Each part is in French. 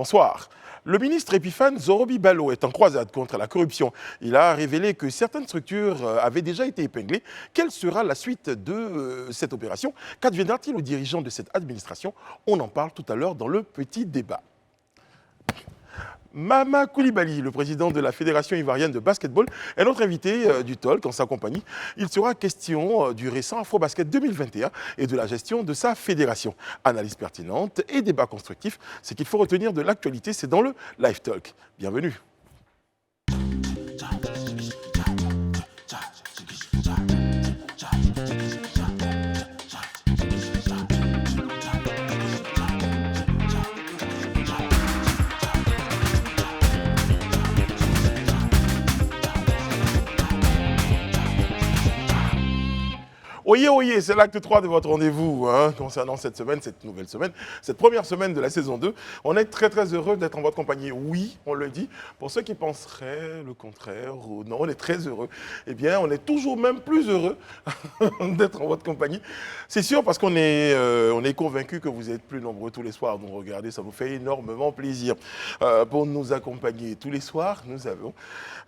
Bonsoir. Le ministre Epiphane Zorobi-Balo est en croisade contre la corruption. Il a révélé que certaines structures avaient déjà été épinglées. Quelle sera la suite de cette opération? Qu'adviendra-t-il aux dirigeants de cette administration? On en parle tout à l'heure dans le petit débat. Mama Koulibaly, le président de la Fédération ivoirienne de basketball, est notre invité du talk en sa compagnie. Il sera question du récent Afrobasket 2021 et de la gestion de sa fédération. Analyse pertinente et débat constructif. Ce qu'il faut retenir de l'actualité, c'est dans le Live Talk. Bienvenue. Oyez, oyez, c'est l'acte 3 de votre rendez-vous concernant cette semaine, cette nouvelle semaine, cette première semaine de la saison 2. On est très très heureux d'être en votre compagnie. Oui, on le dit. Pour ceux qui penseraient le contraire, ou non, on est très heureux. Eh bien, on est toujours même plus heureux d'être en votre compagnie. C'est sûr parce qu'on est convaincus que vous êtes plus nombreux tous les soirs. Donc regardez, ça nous fait énormément plaisir. Pour nous accompagner tous les soirs, nous avons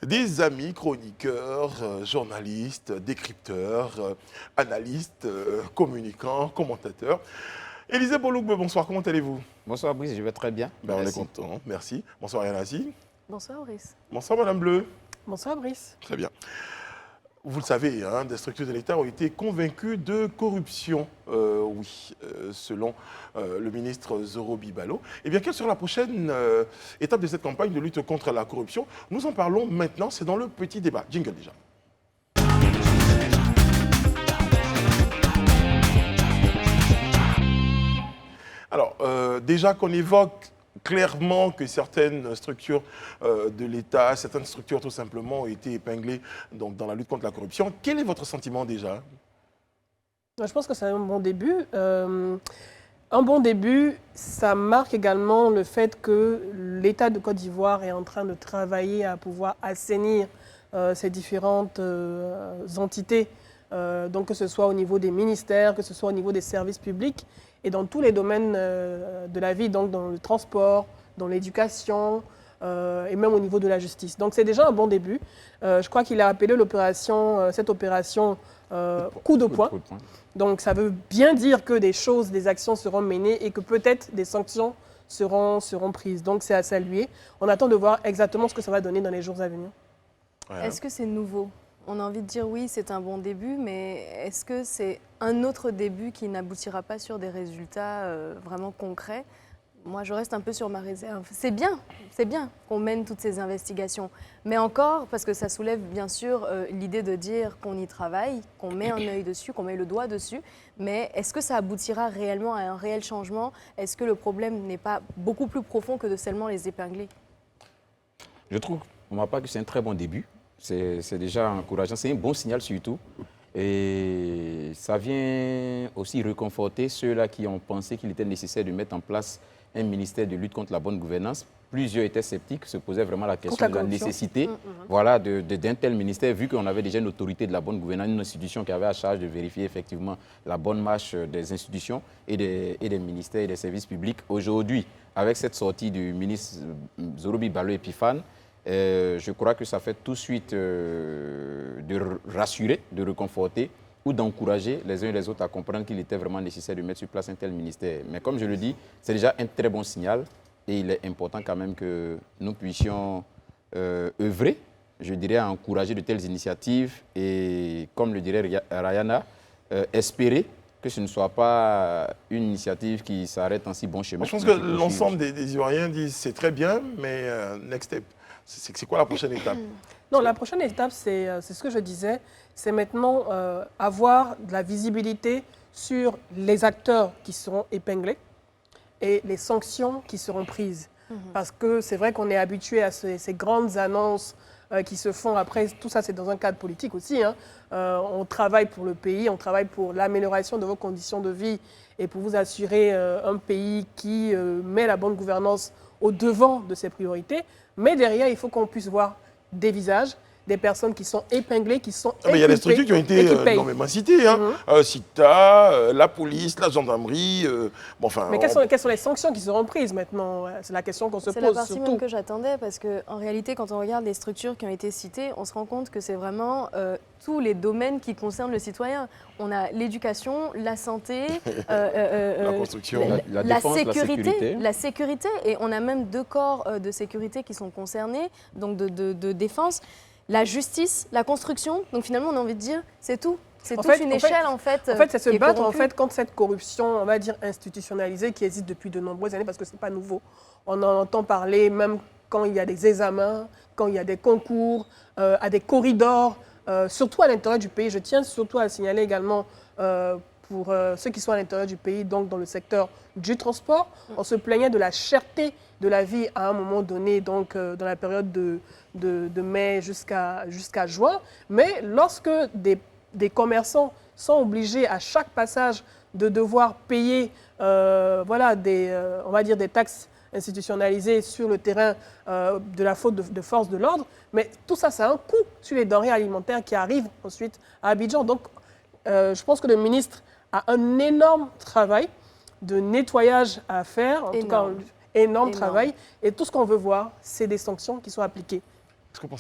des amis chroniqueurs, journalistes, décrypteurs, analystes, communicants, commentateurs. Élisée Bolougbe, bonsoir, comment allez-vous? Bonsoir Brice, je vais très bien. On est content, merci. Bonsoir Yanassi. Bonsoir Brice. Bonsoir Madame Bleu. Bonsoir Brice. Très bien. Vous le savez, des structures de l'État ont été convaincues de corruption, selon le ministre Zorobi-Balo. Eh bien, quelle sera la prochaine étape de cette campagne de lutte contre la corruption? Nous en parlons maintenant, c'est dans le petit débat. Jingle déjà. Alors, déjà qu'on évoque clairement que certaines structures de l'État, certaines structures tout simplement ont été épinglées donc, dans la lutte contre la corruption. Quel est votre sentiment déjà? Je pense que c'est un bon début. Un bon début, ça marque également le fait que l'État de Côte d'Ivoire est en train de travailler à pouvoir assainir ces différentes entités, donc que ce soit au niveau des ministères, que ce soit au niveau des services publics, et dans tous les domaines de la vie, donc dans le transport, dans l'éducation et même au niveau de la justice. Donc c'est déjà un bon début. Je crois qu'il a appelé cette opération coup de poing. Donc ça veut bien dire que des actions seront menées et que peut-être des sanctions seront prises. Donc c'est à saluer. On attend de voir exactement ce que ça va donner dans les jours à venir. Ouais. Est-ce que c'est nouveau? On a envie de dire oui, c'est un bon début, mais est-ce que c'est un autre début qui n'aboutira pas sur des résultats vraiment concrets? Moi, je reste un peu sur ma réserve. C'est bien qu'on mène toutes ces investigations. Mais encore, parce que ça soulève bien sûr l'idée de dire qu'on y travaille, qu'on met un œil dessus, qu'on met le doigt dessus. Mais est-ce que ça aboutira réellement à un réel changement? Est-ce que le problème n'est pas beaucoup plus profond que de seulement les épingler? Je trouve, pour ma part, que c'est un très bon début. C'est déjà encourageant, c'est un bon signal surtout. Et ça vient aussi réconforter ceux-là qui ont pensé qu'il était nécessaire de mettre en place un ministère de lutte contre la bonne gouvernance. Plusieurs étaient sceptiques, se posaient vraiment la question de la nécessité d'un tel ministère, vu qu'on avait déjà une autorité de la bonne gouvernance, une institution qui avait à charge de vérifier effectivement la bonne marche des institutions et des ministères et des services publics. Aujourd'hui, avec cette sortie du ministre Zorobi-Balo Epiphane, je crois que ça fait tout de suite de rassurer, de réconforter ou d'encourager les uns et les autres à comprendre qu'il était vraiment nécessaire de mettre sur place un tel ministère. Mais comme je le dis, c'est déjà un très bon signal et il est important quand même que nous puissions œuvrer, je dirais, à encourager de telles initiatives et, comme le dirait Rayana, espérer que ce ne soit pas une initiative qui s'arrête en si bon chemin. Je pense que l'ensemble des Ivoiriens disent c'est très bien, mais next step. C'est quoi la prochaine étape? Non, la prochaine étape, c'est ce que je disais, c'est maintenant avoir de la visibilité sur les acteurs qui seront épinglés et les sanctions qui seront prises. Parce que c'est vrai qu'on est habitué à ces grandes annonces qui se font après, tout ça c'est dans un cadre politique aussi. On travaille pour le pays, on travaille pour l'amélioration de vos conditions de vie et pour vous assurer un pays qui met la bonne gouvernance au devant de ses priorités. Mais derrière, il faut qu'on puisse voir des visages, des personnes qui sont épinglées, qui sont Mais il y a des inculpées structures qui ont et été qui payent. énormément citées. Hein. CITA, la police, la gendarmerie. Bon, enfin, Mais quelles sont les sanctions qui seront prises maintenant? C'est la question qu'on se C'est la pose partie surtout. même que j'attendais parce qu'en réalité, quand on regarde les structures qui ont été citées, on se rend compte que c'est vraiment tous les domaines qui concernent le citoyen. On a l'éducation, la santé, la construction. La défense, la sécurité. Et on a même 2 corps de sécurité qui sont concernés, donc de défense. La justice, la construction. Donc finalement, on a envie de dire, c'est tout. C'est toute une échelle en fait. En fait, c'est se qui est battre corrompue. contre cette corruption, on va dire institutionnalisée, qui existe depuis de nombreuses années parce que c'est pas nouveau. On en entend parler même quand il y a des examens, quand il y a des concours, à des corridors, surtout à l'intérieur du pays. Je tiens surtout à signaler également pour ceux qui sont à l'intérieur du pays, donc dans le secteur du transport, on se plaignait de la cherté de la vie à un moment donné, donc dans la période de mai jusqu'à juin. Mais lorsque des commerçants sont obligés à chaque passage de devoir payer voilà, on va dire des taxes institutionnalisées sur le terrain de la faute de force de l'ordre, mais tout ça, ça a un coût sur les denrées alimentaires qui arrivent ensuite à Abidjan. Donc, je pense que le ministre a un énorme travail de nettoyage à faire, en tout cas, énorme travail. Et tout ce qu'on veut voir, c'est des sanctions qui sont appliquées.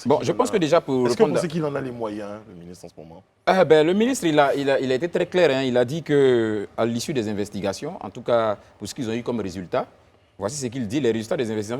Bon, je pense que déjà pour Est-ce que vous répondre... pensez qu'il en a les moyens, le ministre, en ce moment? Le ministre, il a été très clair. Hein. Il a dit qu'à l'issue des investigations, en tout cas pour ce qu'ils ont eu comme résultat, voici ce qu'il dit. Les résultats des investigations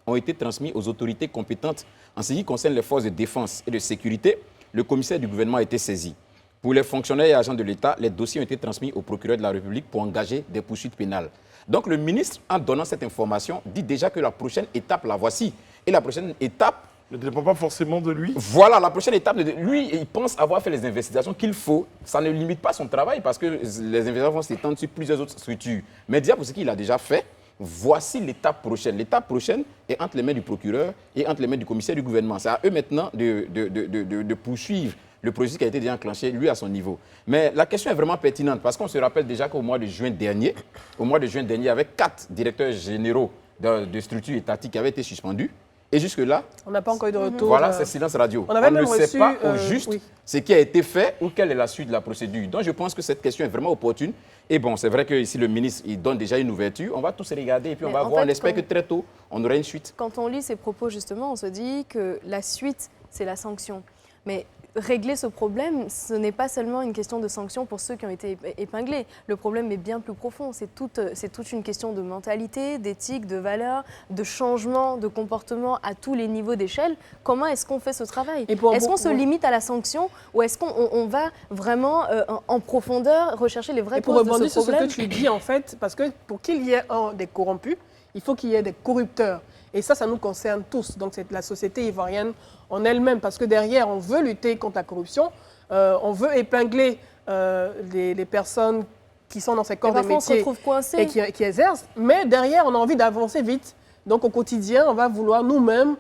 ont été transmis aux autorités compétentes. En ce qui concerne les forces de défense et de sécurité, le commissaire du gouvernement a été saisi. Pour les fonctionnaires et agents de l'État, les dossiers ont été transmis au procureur de la République pour engager des poursuites pénales. Donc le ministre, en donnant cette information, dit déjà que la prochaine étape, la voici. Et la prochaine étape... Ne dépend pas forcément de lui. Voilà, la prochaine étape, lui, il pense avoir fait les investigations qu'il faut. Ça ne limite pas son travail parce que les investigations vont s'étendre sur plusieurs autres structures. Mais déjà, pour ce qu'il a déjà fait, voici l'étape prochaine. L'étape prochaine est entre les mains du procureur et entre les mains du commissaire du gouvernement. C'est à eux maintenant de poursuivre le processus qui a été déjà enclenché, lui, à son niveau. Mais la question est vraiment pertinente parce qu'on se rappelle déjà qu'au mois de juin dernier, il y avait 4 directeurs généraux de structures étatiques qui avaient été suspendus. Et jusque-là, on n'a pas encore eu de retour. Voilà, c'est silence radio. On avait ne même sait reçu, pas au juste oui. ce qui a été fait ou quelle est la suite de la procédure. Donc je pense que cette question est vraiment opportune. Et bon, c'est vrai que ici le ministre, il donne déjà une ouverture. On va tous regarder et puis on va voir. On espère que très tôt, on aura une suite. Quand on lit ces propos, justement, on se dit que la suite, c'est la sanction. Mais régler ce problème, ce n'est pas seulement une question de sanction pour ceux qui ont été épinglés. Le problème est bien plus profond. C'est toute une question de mentalité, d'éthique, de valeurs, de changement de comportement à tous les niveaux d'échelle. Comment est-ce qu'on fait ce travail? Est-ce qu'on se limite à la sanction ou est-ce qu'on va vraiment en profondeur rechercher les vraies causes de ce problème? Et pour rebondir sur ce que tu dis, en fait, parce que pour qu'il y ait des corrompus, il faut qu'il y ait des corrupteurs. Et ça nous concerne tous. Donc c'est la société ivoirienne en elle-même, parce que derrière, on veut lutter contre la corruption, on veut épingler les personnes qui sont dans ces corps de métier on se retrouve coincé. Et qui exercent, mais derrière, on a envie d'avancer vite. Donc au quotidien, on va vouloir nous-mêmes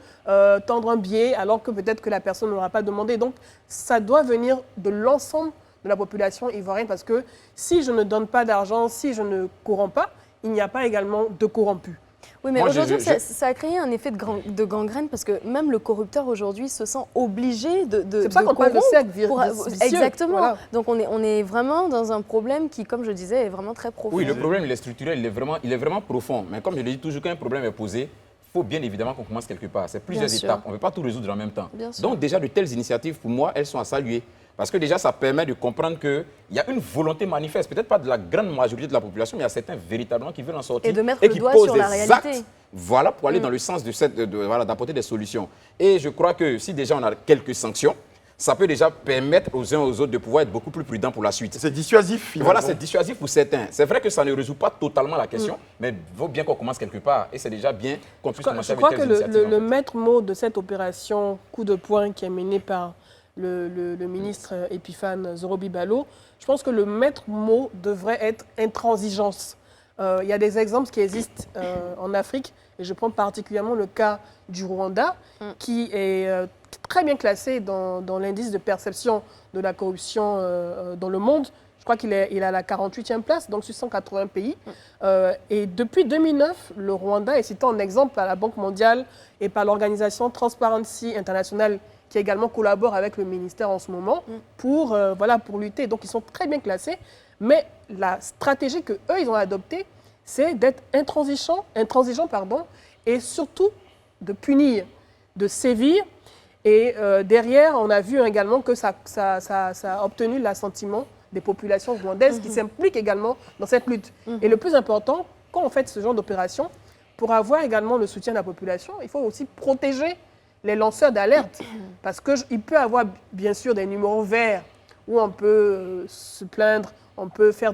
tendre un biais, alors que peut-être que la personne ne l'aura pas demandé. Donc ça doit venir de l'ensemble de la population ivoirienne, parce que si je ne donne pas d'argent, si je ne corromps pas, il n'y a pas également de corrompus. Oui, mais aujourd'hui, ça a créé un effet de gangrène parce que même le corrupteur aujourd'hui se sent obligé de c'est pour ça qu'on parle de cercle vicieux. Exactement. Voilà. Donc on est vraiment dans un problème qui, comme je disais, est vraiment très profond. Oui, le problème, il est structurel, il est vraiment profond. Mais comme je le dis toujours, quand un problème est posé, il faut bien évidemment qu'on commence quelque part. C'est plusieurs étapes. On ne peut pas tout résoudre en même temps. Donc déjà, de telles initiatives, pour moi, elles sont à saluer. Parce que déjà, ça permet de comprendre qu'il y a une volonté manifeste, peut-être pas de la grande majorité de la population, mais il y a certains véritablement qui veulent en sortir. Et de mettre le doigt sur la réalité. Actes, voilà, pour aller dans le sens d'apporter des solutions. Et je crois que si déjà on a quelques sanctions, ça peut déjà permettre aux uns aux autres de pouvoir être beaucoup plus prudents pour la suite. C'est dissuasif, finalement. Voilà, c'est dissuasif pour certains. C'est vrai que ça ne résout pas totalement la question, mais il vaut bien qu'on commence quelque part. Et c'est déjà bien qu'on puisse commencer avec telles initiatives. Je crois que le maître mot de cette opération coup de poing qui est menée par le ministre Epiphane Zorobi-Balo, je pense que le maître mot devrait être intransigeance. Il y a des exemples qui existent en Afrique, et je prends particulièrement le cas du Rwanda, qui est très bien classé dans l'indice de perception de la corruption dans le monde. Je crois qu'il est à la 48e place, donc sur 180 pays. Et depuis 2009, le Rwanda est cité en exemple par la Banque mondiale et par l'organisation Transparency International, qui également collabore avec le ministère en ce moment pour lutter. Donc, ils sont très bien classés. Mais la stratégie qu'eux, ils ont adoptée, c'est d'être intransigeants, et surtout de punir, de sévir. Et derrière, on a vu également que ça a obtenu l'assentiment des populations rwandaises qui s'impliquent également dans cette lutte. Et le plus important, quand on fait ce genre d'opération, pour avoir également le soutien de la population, il faut aussi protéger les lanceurs d'alerte. Parce qu'il peut y avoir, bien sûr, des numéros verts où on peut se plaindre, on peut faire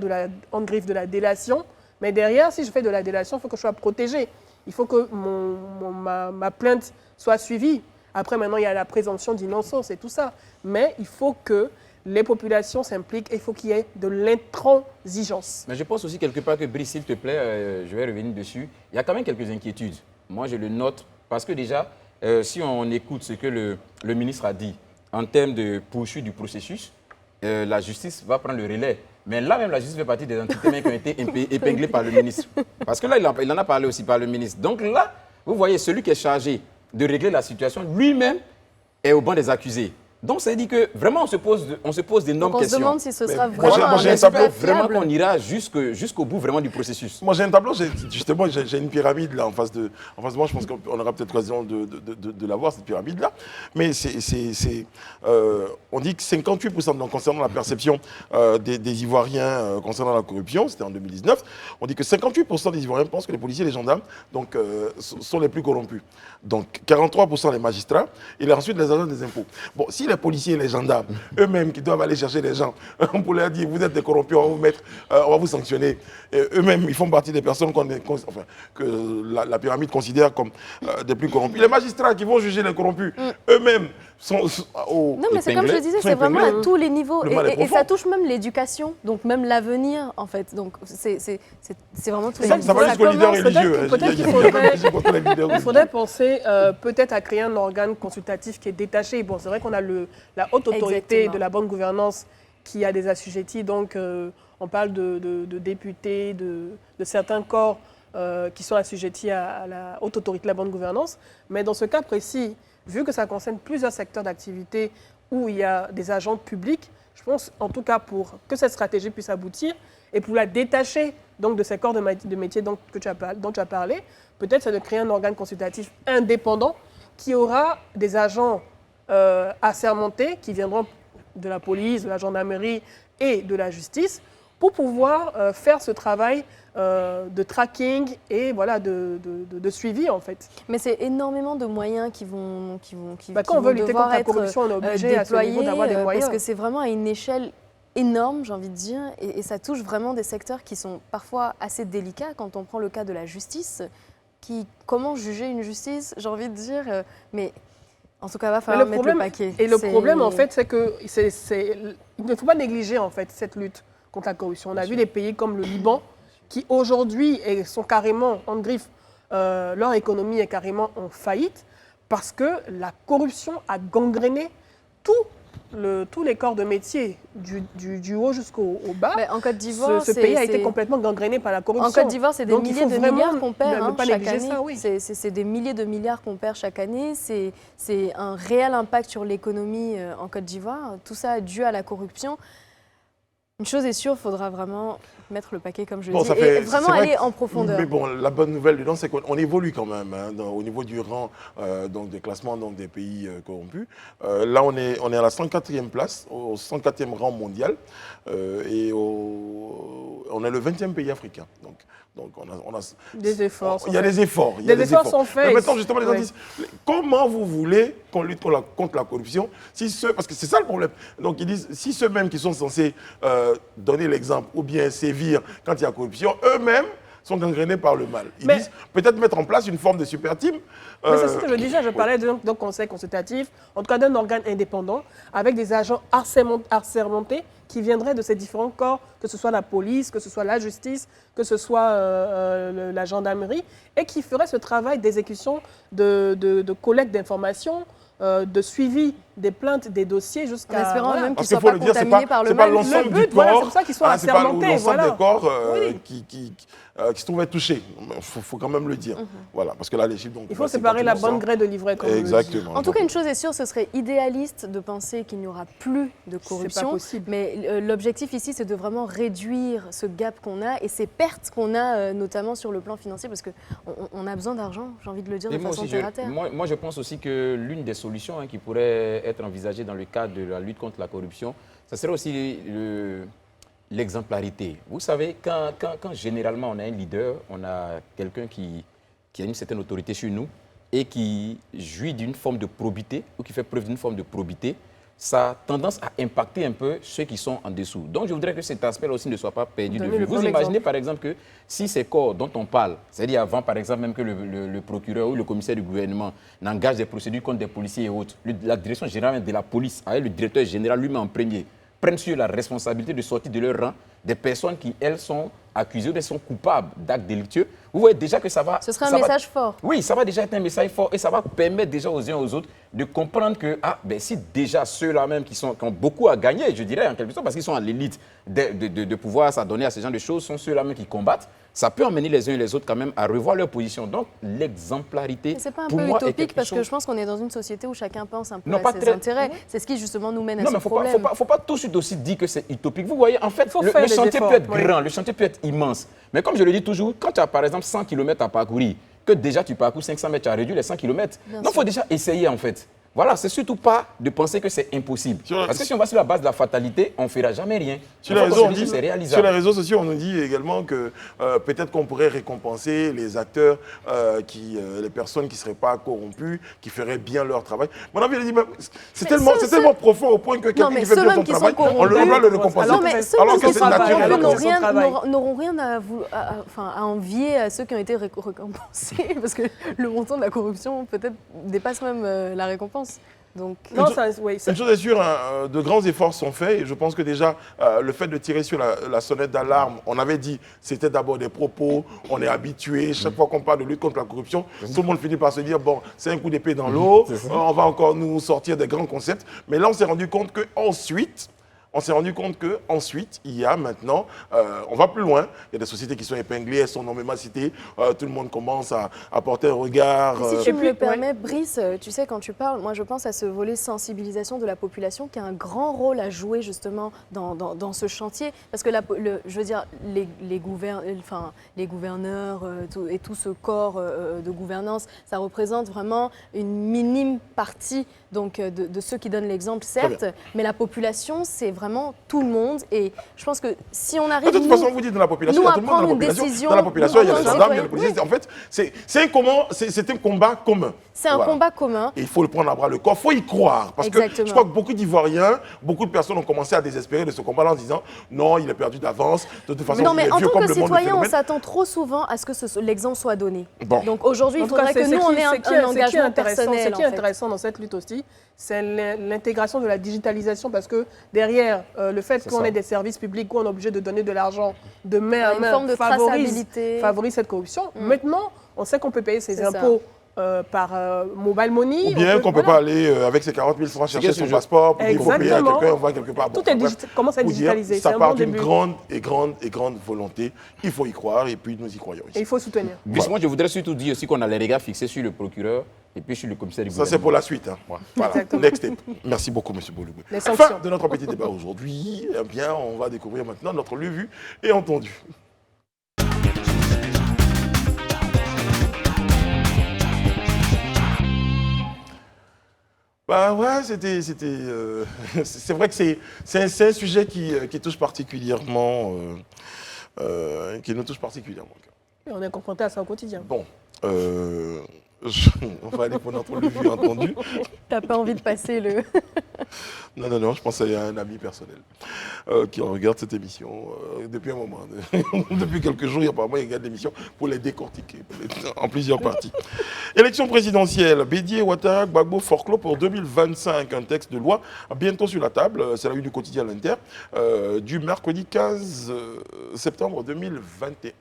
en griffe de la délation. Mais derrière, si je fais de la délation, il faut que je sois protégé. Il faut que ma plainte soit suivie. Après, maintenant, il y a la présomption d'innocence et tout ça. Mais il faut que les populations s'impliquent et il faut qu'il y ait de l'intransigeance. Mais je pense aussi quelque part que, Brice, s'il te plaît, je vais revenir dessus. Il y a quand même quelques inquiétudes. Moi, je le note parce que déjà, si on écoute ce que le ministre a dit en termes de poursuite du processus, la justice va prendre le relais. Mais là même, la justice fait partie des entités qui ont été épinglées par le ministre. Parce que là, il en a parlé aussi par le ministre. Donc là, vous voyez, celui qui est chargé de régler la situation, lui-même est au banc des accusés. Donc, ça dit que vraiment, on se pose d'énormes questions. On se demande si ce sera moi, vraiment j'ai un tableau vraiment qu'on ira jusqu'au bout vraiment du processus. Moi, j'ai un tableau, j'ai une pyramide là en face de moi. Je pense qu'on aura peut-être l'occasion de la voir, cette pyramide-là. Mais on dit que 58%, donc, concernant la perception des Ivoiriens concernant la corruption, c'était en 2019, on dit que 58% des Ivoiriens pensent que les policiers et les gendarmes donc, sont les plus corrompus. Donc, 43% les magistrats et ensuite les agents des impôts. Bon, si les policiers et les gendarmes, eux-mêmes qui doivent aller chercher les gens, pour leur dire vous êtes des corrompus, on va vous sanctionner. Eux-mêmes, ils font partie des personnes que la pyramide considère comme des plus corrompus. Les magistrats qui vont juger les corrompus, eux-mêmes sont Non, mais c'est comme je disais, c'est vraiment à tous les niveaux. Et ça touche même l'éducation, donc même l'avenir, en fait. Donc c'est vraiment tout ça. Ça va jusqu'aux leaders religieux. Peut-être qu'il faudrait penser peut-être à créer un organe consultatif qui est détaché. Bon, c'est vrai qu'on a la haute autorité de la bonne gouvernance qui a des assujettis. Donc, on parle de députés, de certains corps qui sont assujettis à la haute autorité de la bonne gouvernance. Mais dans ce cas précis, vu que ça concerne plusieurs secteurs d'activité où il y a des agents publics, je pense en tout cas pour que cette stratégie puisse aboutir et pour la détacher donc, de ces corps de métier dont tu as parlé, peut-être c'est de créer un organe consultatif indépendant qui aura des agents assermentés qui viendront de la police, de la gendarmerie et de la justice pour pouvoir faire ce travail de tracking et voilà, de suivi en fait. Mais c'est énormément de moyens qui vont quand on veut lutter contre la corruption, on est obligé à ce niveau d'avoir des moyens. Parce que c'est vraiment à une échelle énorme, j'ai envie de dire, et ça touche vraiment des secteurs qui sont parfois assez délicats. Quand on prend le cas de la justice, comment juger une justice, j'ai envie de dire, mais en tout cas, il va falloir mettre le paquet. Et le problème, en fait, c'est que il ne faut pas négliger en fait cette lutte contre la corruption. On a vu des pays comme le Liban qui aujourd'hui sont carrément en griffe, leur économie est carrément en faillite parce que la corruption a gangréné tous les corps de métier, du haut jusqu'au bas. Mais en Côte d'Ivoire, ce pays a été complètement gangréné par la corruption. En Côte d'Ivoire, c'est des milliers de milliards qu'on perd chaque année. Ça, oui. C'est des milliers de milliards qu'on perd chaque année. C'est un réel impact sur l'économie en Côte d'Ivoire. Tout ça dû à la corruption. Une chose est sûre, il faudra vraiment mettre le paquet, comme je dis, et vraiment aller en profondeur. Mais bon, la bonne nouvelle dedans, c'est qu'on évolue quand même au niveau du rang donc des classements donc des pays corrompus. Là, on est à la 104e place, au 104e rang mondial, et on est le 20e pays africain. Donc on a des efforts. Il y a des efforts. Des efforts sont faits. Mais maintenant, justement, les gens disent, comment vous voulez qu'on lutte contre la corruption parce que c'est ça le problème. Donc, ils disent, si ceux-mêmes qui sont censés donner l'exemple ou bien sévir quand il y a corruption, eux-mêmes sont gangrénés par le mal. Ils disent peut-être mettre en place une forme de super team. Mais c'est ce que je disais, je parlais d'un conseil consultatif, en tout cas d'un organe indépendant, avec des agents assermentés qui viendraient de ces différents corps, que ce soit la police, que ce soit la justice, que ce soit la gendarmerie, et qui feraient ce travail d'exécution, de collecte d'informations, de suivi des plaintes, des dossiers jusqu'à... En espérant même Parce qu'ils qu'il ne faut soient le pas dire, contaminés par le c'est pas mal. l'ensemble Le du but, voilà, corps, c'est pour ça qu'ils soient c'est pas assermentés, l'ensemble voilà. des corps Oui. qui se trouvaient touchés. Il faut quand même le dire. Voilà, parce que là, les chiffres... donc, Il faut c'est séparer la bonne 40%. graine de l'ivraie, comme on le dit. Exactement. En tout cas, une chose est sûre, ce serait idéaliste de penser qu'il n'y aura plus de C'est corruption. pas possible. Mais l'objectif ici, c'est de vraiment réduire ce gap qu'on a et ces pertes qu'on a, notamment sur le plan financier, parce qu'on a besoin d'argent, j'ai envie de le dire de Et moi, façon aussi, terre à terre. moi, je pense aussi que l'une des solutions qui pourrait être envisagée dans le cadre de la lutte contre la corruption, ça serait aussi l'exemplarité. Vous savez, quand généralement on a un leader, on a quelqu'un qui a une certaine autorité sur nous et qui jouit d'une forme de probité ou qui fait preuve d'une forme de probité, ça a tendance à impacter un peu ceux qui sont en dessous. Donc je voudrais que cet aspect-là aussi ne soit pas perdu de Donnez vue. le Vous bon imaginez exemple. par exemple que si ces corps dont on parle, c'est-à-dire avant par exemple même que le procureur ou le commissaire du gouvernement n'engage des procédures contre des policiers et autres, la direction générale de la police, avec le directeur général lui-même en premier, prennent sur la responsabilité de sortir de leur rang des personnes qui, elles, sont accusées ou elles sont coupables d'actes délictueux, vous voyez déjà que ça va... Ce serait un ça va- message fort. Oui, ça va déjà être un message fort et ça va permettre déjà aux uns et aux autres de comprendre que si déjà ceux-là même qui ont beaucoup à gagner, je dirais en quelque sorte, parce qu'ils sont à l'élite de pouvoir s'adonner à ce genre de choses, sont ceux-là même qui combattent, ça peut emmener les uns et les autres quand même à revoir leur position. Donc l'exemplarité, Mais c'est pas un pour peu moi, est utopique quelque parce que chose- je pense qu'on est dans une société où chacun pense un peu Non, à pas ses très- intérêts. C'est ce qui justement nous mène à Non, ce mais problème. faut pas tout de suite aussi dire que c'est utopique. Vous voyez, en fait, faut le faire des chantier efforts, peut être oui. grand, le chantier peut être immense. Mais comme je le dis toujours, quand tu as par exemple 100 km à parcourir, que déjà tu parcours 500 mètres, tu as réduit les 100 km. Bien Donc il faut déjà essayer en fait. Voilà, c'est surtout pas de penser que c'est impossible. Parce que si on va sur la base de la fatalité, on ne fera jamais rien. Sur Il les, faut réseaux, on considérer dit- que c'est sur réalisable. les réseaux sociaux, on nous dit également que peut-être qu'on pourrait récompenser les acteurs, les personnes qui ne seraient pas corrompues, qui feraient bien leur travail. Mon avis, il dit, c'est tellement profond au point que quelqu'un mais qui fait ceux bien même son qui sont travail, on corrompus- doit le récompenser. Non, mais ceux Alors qui que c'est sont naturel. corrompus alors que c'est son travail. n'auront rien à envier à ceux qui ont été récompensés, parce que le montant de la corruption peut-être dépasse même la récompense. Donc, Non, oui, Une chose est sûre, hein, de grands efforts sont faits et je pense que déjà le fait de tirer sur la sonnette d'alarme, on avait dit c'était d'abord des propos, on est habitué, chaque fois qu'on parle de lutte contre la corruption, tout le monde finit par se dire bon, c'est un coup d'épée dans l'eau, on va encore nous sortir des grands concepts, mais là on s'est rendu compte qu'ensuite, il y a maintenant, on va plus loin, il y a des sociétés qui sont épinglées, elles sont nommément citées, tout le monde commence à porter un regard. si tu Et me puis, le permets, Brice, tu sais, quand tu parles, moi je pense à ce volet sensibilisation de la population qui a un grand rôle à jouer justement dans ce chantier. Parce que je veux dire, les gouverneurs et tout ce corps de gouvernance, ça représente vraiment une minime partie donc, de ceux qui donnent l'exemple, certes, mais la population, c'est vraiment tout le monde. Et je pense que si on arrive, De toute façon, vous dites dans la population, nous, il y a tout le monde dans la à prendre une population. décision, Dans la population, il y a nous, les en tant que gendarmes, il y a les citoyens, policiers. En fait, c'est un combat commun. c'est un Voilà. combat commun. Et il faut le prendre à bras le corps, il faut y croire. Parce que Exactement. je crois que beaucoup d'Ivoiriens, beaucoup de personnes ont commencé à désespérer de ce combat-là en disant non, il est perdu d'avance, de toute façon, Non, il mais est en vieux tant comme que le monde du citoyen, on phénomène. s'attend trop souvent à ce que l'exemple soit donné. Bon. Donc aujourd'hui, En il tout cas, faudrait que nous, on ait un engagement Ce qui est personnel. en fait. intéressant dans cette lutte aussi, c'est l'intégration de la digitalisation parce que derrière le fait C'est qu'on ça. ait des services publics où on est obligé de donner de l'argent de main à Une main forme de traçabilité. favorise cette corruption. Maintenant, on sait qu'on peut payer ses C'est ça. impôts par mobile money. Ou bien qu'on ne peut voilà. pas aller avec ses 40 000 francs chercher que son je- passeport, puis il faut payer à Exactement. quelqu'un, on va quelque part. Bon, Tout est bref. commence à être Pour dire, digitalisé. Ça C'est un part bon d'une début. grande volonté. Il faut y croire et puis nous y croyons Et ici. il faut soutenir. Puis moi, je voudrais surtout dire aussi qu'on a les regards fixés sur le procureur et puis sur le commissaire du Ça, gouvernement. c'est pour la suite. Hein. Voilà. Exactement. Next step. Merci beaucoup, M. Boulougou. Les Fin sanctions. de notre petit débat aujourd'hui. Eh bien, on va découvrir maintenant notre lu, vu et entendu. Bah ouais, c'est vrai que c'est un sujet qui touche particulièrement, qui nous touche particulièrement. Et on est confronté à ça au quotidien. Bon, on va aller pour notre lu, vu et entendu. T'as pas envie de passer le. Non, je pense à un ami personnel qui regarde cette émission depuis un moment. Depuis quelques jours, apparemment, il regarde l'émission pour les décortiquer en plusieurs parties. Élection présidentielle, Bédié Ouattara Gbagbo forclos pour 2025. Un texte de loi bientôt sur la table, c'est la une du quotidien L'Inter, du mercredi 15 septembre 2021.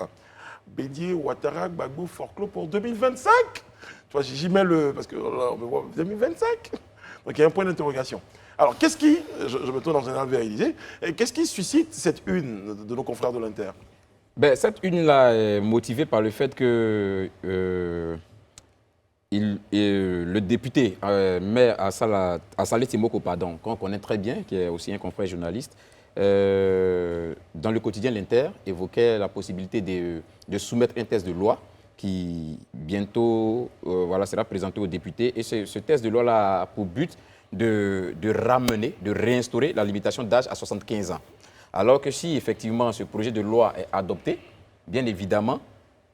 Bédié Ouattara Gbagbo forclos pour 2025. Tu vois, j'y mets le... Parce que là, on me voit 2025. Donc il y a un point d'interrogation. Alors, qu'est-ce qui, je me tourne en général vers Élysée, qu'est-ce qui suscite cette une de nos confrères de l'Inter? Ben, cette une-là est motivée par le fait que le député maire Assalé Timoko, pardon, qu'on connaît très bien, qui est aussi un confrère journaliste, dans le quotidien L'Inter, évoquait la possibilité de soumettre un test de loi qui bientôt sera présenté aux députés. Et ce test de loi-là a pour but de ramener, de réinstaurer la limitation d'âge à 75 ans. Alors que si effectivement ce projet de loi est adopté, bien évidemment,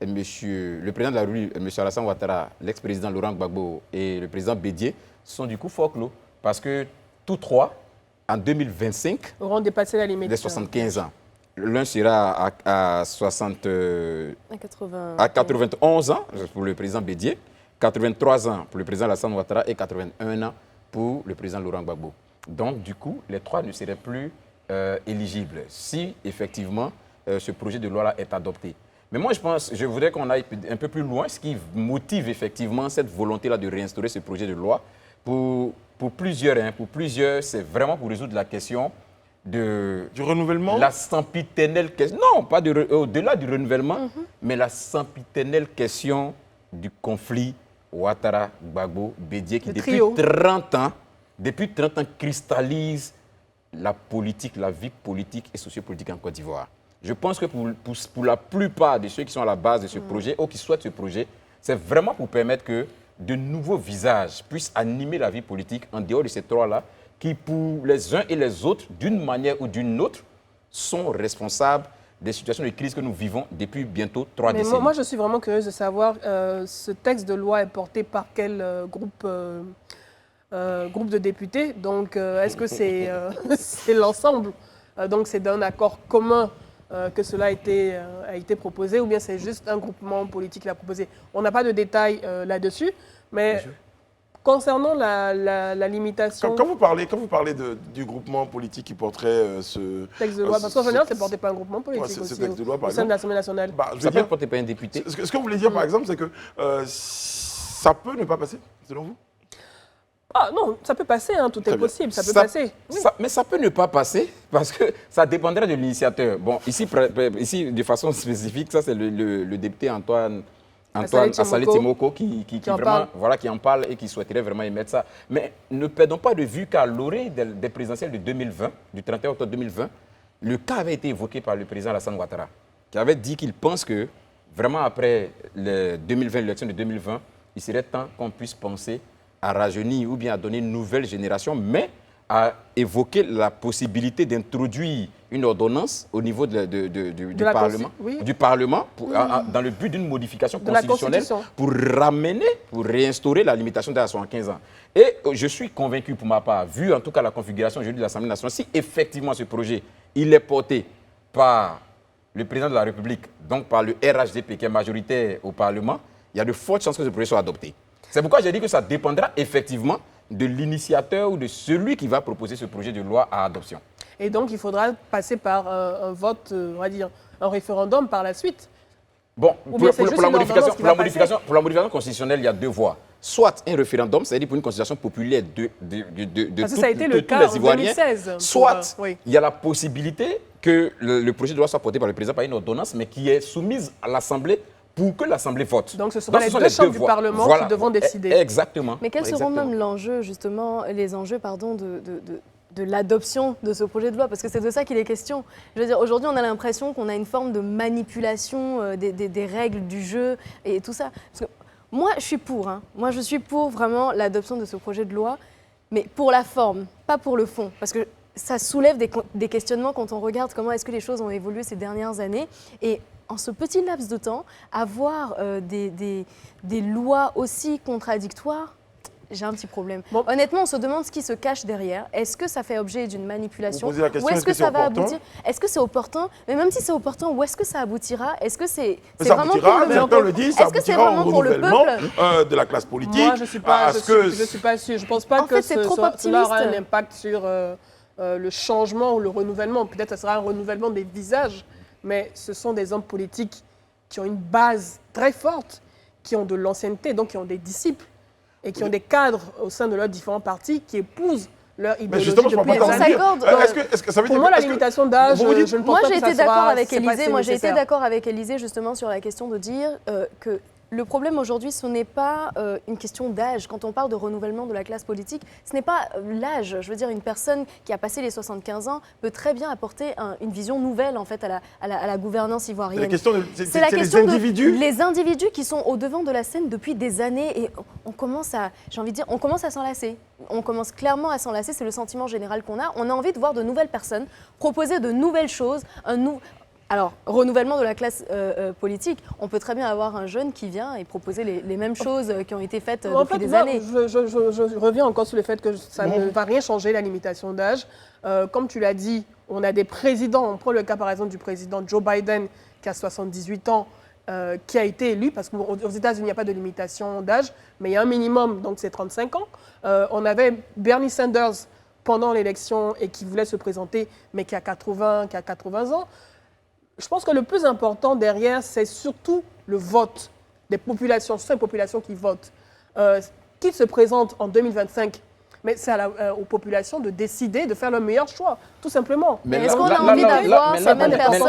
le président de la République, M. Alassane Ouattara, l'ex-président Laurent Gbagbo et le président Bédié sont du coup fort clos. Parce que tous trois, en 2025, auront dépassé la limite des 75 ans. L'un sera à 91 ans pour le président Bédié, 83 ans pour le président Alassane Ouattara et 81 ans pour le président Laurent Gbagbo. Donc, du coup, les trois ne seraient plus éligibles si, effectivement, ce projet de loi-là est adopté. Mais moi, je voudrais qu'on aille un peu plus loin, ce qui motive effectivement cette volonté-là de réinstaurer ce projet de loi. Pour plusieurs, c'est vraiment pour résoudre la question du renouvellement. La sempiternelle question, non, pas au-delà du renouvellement, mais la sempiternelle question du conflit Ouattara-Gbagbo-Bédié qui depuis 30 ans cristallise la politique, la vie politique et sociopolitique en Côte d'Ivoire. Je pense que pour la plupart de ceux qui sont à la base de ce projet ou qui souhaitent ce projet, c'est vraiment pour permettre que de nouveaux visages puissent animer la vie politique en dehors de ces trois-là, qui pour les uns et les autres, d'une manière ou d'une autre, sont responsables des situations de crise que nous vivons depuis bientôt 3 décennies. Moi, je suis vraiment curieuse de savoir, ce texte de loi est porté par quel groupe de députés. Donc, est-ce que c'est l'ensemble? Donc, c'est d'un accord commun que cela a été proposé, ou bien c'est juste un groupement politique qui l'a proposé? On n'a pas de détails là-dessus, mais concernant la limitation... Quand vous parlez du groupement politique qui porterait ce... texte de loi, parce qu'en général, c'est porté par un groupement politique aussi, texte de loi, par au sein de l'Assemblée nationale. Ça peut être porté par un député. Ce que vous voulez dire, par exemple, c'est que ça peut ne pas passer, selon vous? Ah non, ça peut passer, hein, tout est possible, ça peut passer. Oui. Mais ça peut ne pas passer parce que ça dépendrait de l'initiateur. Bon, ici, de façon spécifique, ça c'est le député Antoine Assalé Timoko qui en parle et qui souhaiterait vraiment émettre ça. Mais ne perdons pas de vue qu'à l'orée des présidentielles de 2020, du 31 octobre 2020, le cas avait été évoqué par le président Alassane Ouattara, qui avait dit qu'il pense que vraiment après l'élection de 2020, il serait temps qu'on puisse penser à rajeunir ou bien à donner une nouvelle génération, mais à évoquer la possibilité d'introduire une ordonnance au niveau du Parlement dans le but d'une modification constitutionnelle pour réinstaurer la limitation d'âge à 75 ans. Et je suis convaincu pour ma part, vu en tout cas la configuration aujourd'hui de l'Assemblée nationale, si effectivement ce projet il est porté par le président de la République, donc par le RHDP qui est majoritaire au Parlement, il y a de fortes chances que ce projet soit adopté. C'est pourquoi j'ai dit que ça dépendra effectivement de l'initiateur ou de celui qui va proposer ce projet de loi à adoption. Et donc, il faudra passer par un vote, on va dire, un référendum par la suite. Bon, pour la modification constitutionnelle, il y a deux voies. Soit un référendum, c'est-à-dire pour une constitution populaire de ça a été le cas tous les Ivoiriens, 2016, soit il y a la possibilité que le projet de loi soit porté par le président par une ordonnance, mais qui est soumise à l'Assemblée pour que l'Assemblée vote. Donc ce seront les deux chambres du Parlement qui devront décider. Exactement. Mais quels seront même les enjeux de l'adoption de ce projet de loi? Parce que c'est de ça qu'il est question. Je veux dire, aujourd'hui, on a l'impression qu'on a une forme de manipulation des règles du jeu et tout ça. Parce que moi, je suis pour. Moi, je suis pour vraiment l'adoption de ce projet de loi, mais pour la forme, pas pour le fond. Parce que ça soulève des questionnements quand on regarde comment est-ce que les choses ont évolué ces dernières années. Et en ce petit laps de temps, avoir des lois aussi contradictoires, j'ai un petit problème. Bon. Honnêtement, on se demande ce qui se cache derrière. Est-ce que ça fait objet d'une manipulation? Vous posez la question, ou est-ce que ça va aboutir? Est-ce que c'est opportun? Mais même si c'est opportun, où est-ce que ça aboutira? Est-ce que c'est vraiment pour le certains le disent, ça aboutira au renouvellement de la classe politique. Moi, je ne suis pas sûre. Je ne pense pas que cela aura un impact sur le changement ou le renouvellement. Peut-être que ça sera un renouvellement des visages, mais ce sont des hommes politiques qui ont une base très forte, qui ont de l'ancienneté, donc qui ont des disciples et qui ont des cadres au sein de leurs différents partis qui épousent leur Mais idéologie justement, je ne depuis vois pas des t'en années. dire. s'accorde. Est-ce que ça veut dire Pour moi, que- la est-ce que- limitation d'âge, vous dites- je ne pense Moi, pas j'ai que ça été d'accord sera- avec c'est pas Élisée. si Moi, j'ai été nécessaire. d'accord avec Élisée justement sur la question de dire que le problème aujourd'hui, ce n'est pas une question d'âge. Quand on parle de renouvellement de la classe politique, ce n'est pas l'âge. Je veux dire, une personne qui a passé les 75 ans peut très bien apporter une vision nouvelle en fait à la gouvernance C'est la ivoirienne. question de, C'est la les question individus. les individus qui sont au devant de la scène depuis des années et on commence à, j'ai envie de dire, on commence à s'en lasser. On commence clairement à s'en lasser, c'est le sentiment général qu'on a. On a envie de voir de nouvelles personnes proposer de nouvelles choses, Alors, renouvellement de la classe politique, on peut très bien avoir un jeune qui vient et proposer les mêmes choses qui ont été faites En depuis fait, des moi, années. je reviens encore sur le fait que ça ne va rien changer, la limitation d'âge. Comme tu l'as dit, on a des présidents, on prend le cas par exemple du président Joe Biden qui a 78 ans, qui a été élu, parce qu'aux États-Unis, il n'y a pas de limitation d'âge, mais il y a un minimum, donc c'est 35 ans. On avait Bernie Sanders pendant l'élection et qui voulait se présenter, mais qui a 80 ans. Je pense que le plus important derrière, c'est surtout le vote des populations. Ce sont les populations qui votent. Qui se présentent en 2025, mais c'est aux populations de décider, de faire le meilleur choix, tout simplement. Mais est-ce qu'on a envie d'avoir ces mêmes personnes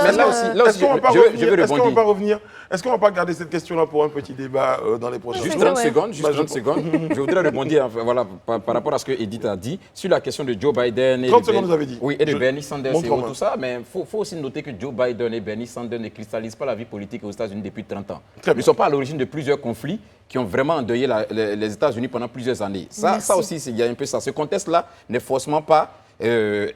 Est-ce qu'on va pas revenir? je Est-ce veux qu'on va pas rebondir. revenir? Est-ce qu'on va pas garder cette question-là pour un petit débat dans les prochains Juste jours? 30 ouais. secondes, juste Bah, je 30 pense. secondes. Je voudrais rebondir voilà, par rapport à ce que Edith a dit sur la question de Joe Biden et 30 de secondes, vous avez dit. Oui, et de Je- Bernie Sanders montre et en main. tout ça, mais il faut aussi noter que Joe Biden et Bernie Sanders ne cristallisent pas la vie politique aux États-Unis depuis 30 ans. Très Ils bien. ne sont pas à l'origine de plusieurs conflits qui ont vraiment endeuillé les États-Unis pendant plusieurs années. Ça aussi, il y a un peu ça. Ce contexte-là n'est forcément pas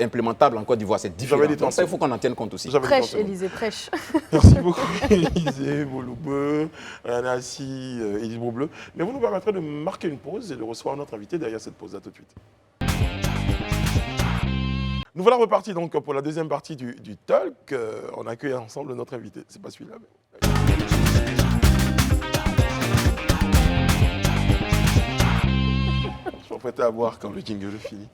implémentable en Côte d'Ivoire. C'est différent. J'avais dit Donc ça, il faut qu'on en tienne compte aussi. J'avais dit 30 Prêche, secondes. Élisée, prêche. Merci beaucoup, Élisée, Boloubeu, Anassi, Edith Broubleu. Mais vous nous permettrez de marquer une pause et de recevoir notre invité derrière cette pause. À tout de suite. Nous voilà repartis donc pour la deuxième partie du talk. On accueille ensemble notre invité. C'est pas celui-là, mais... Je suis prêt à voir quand le jingle finit.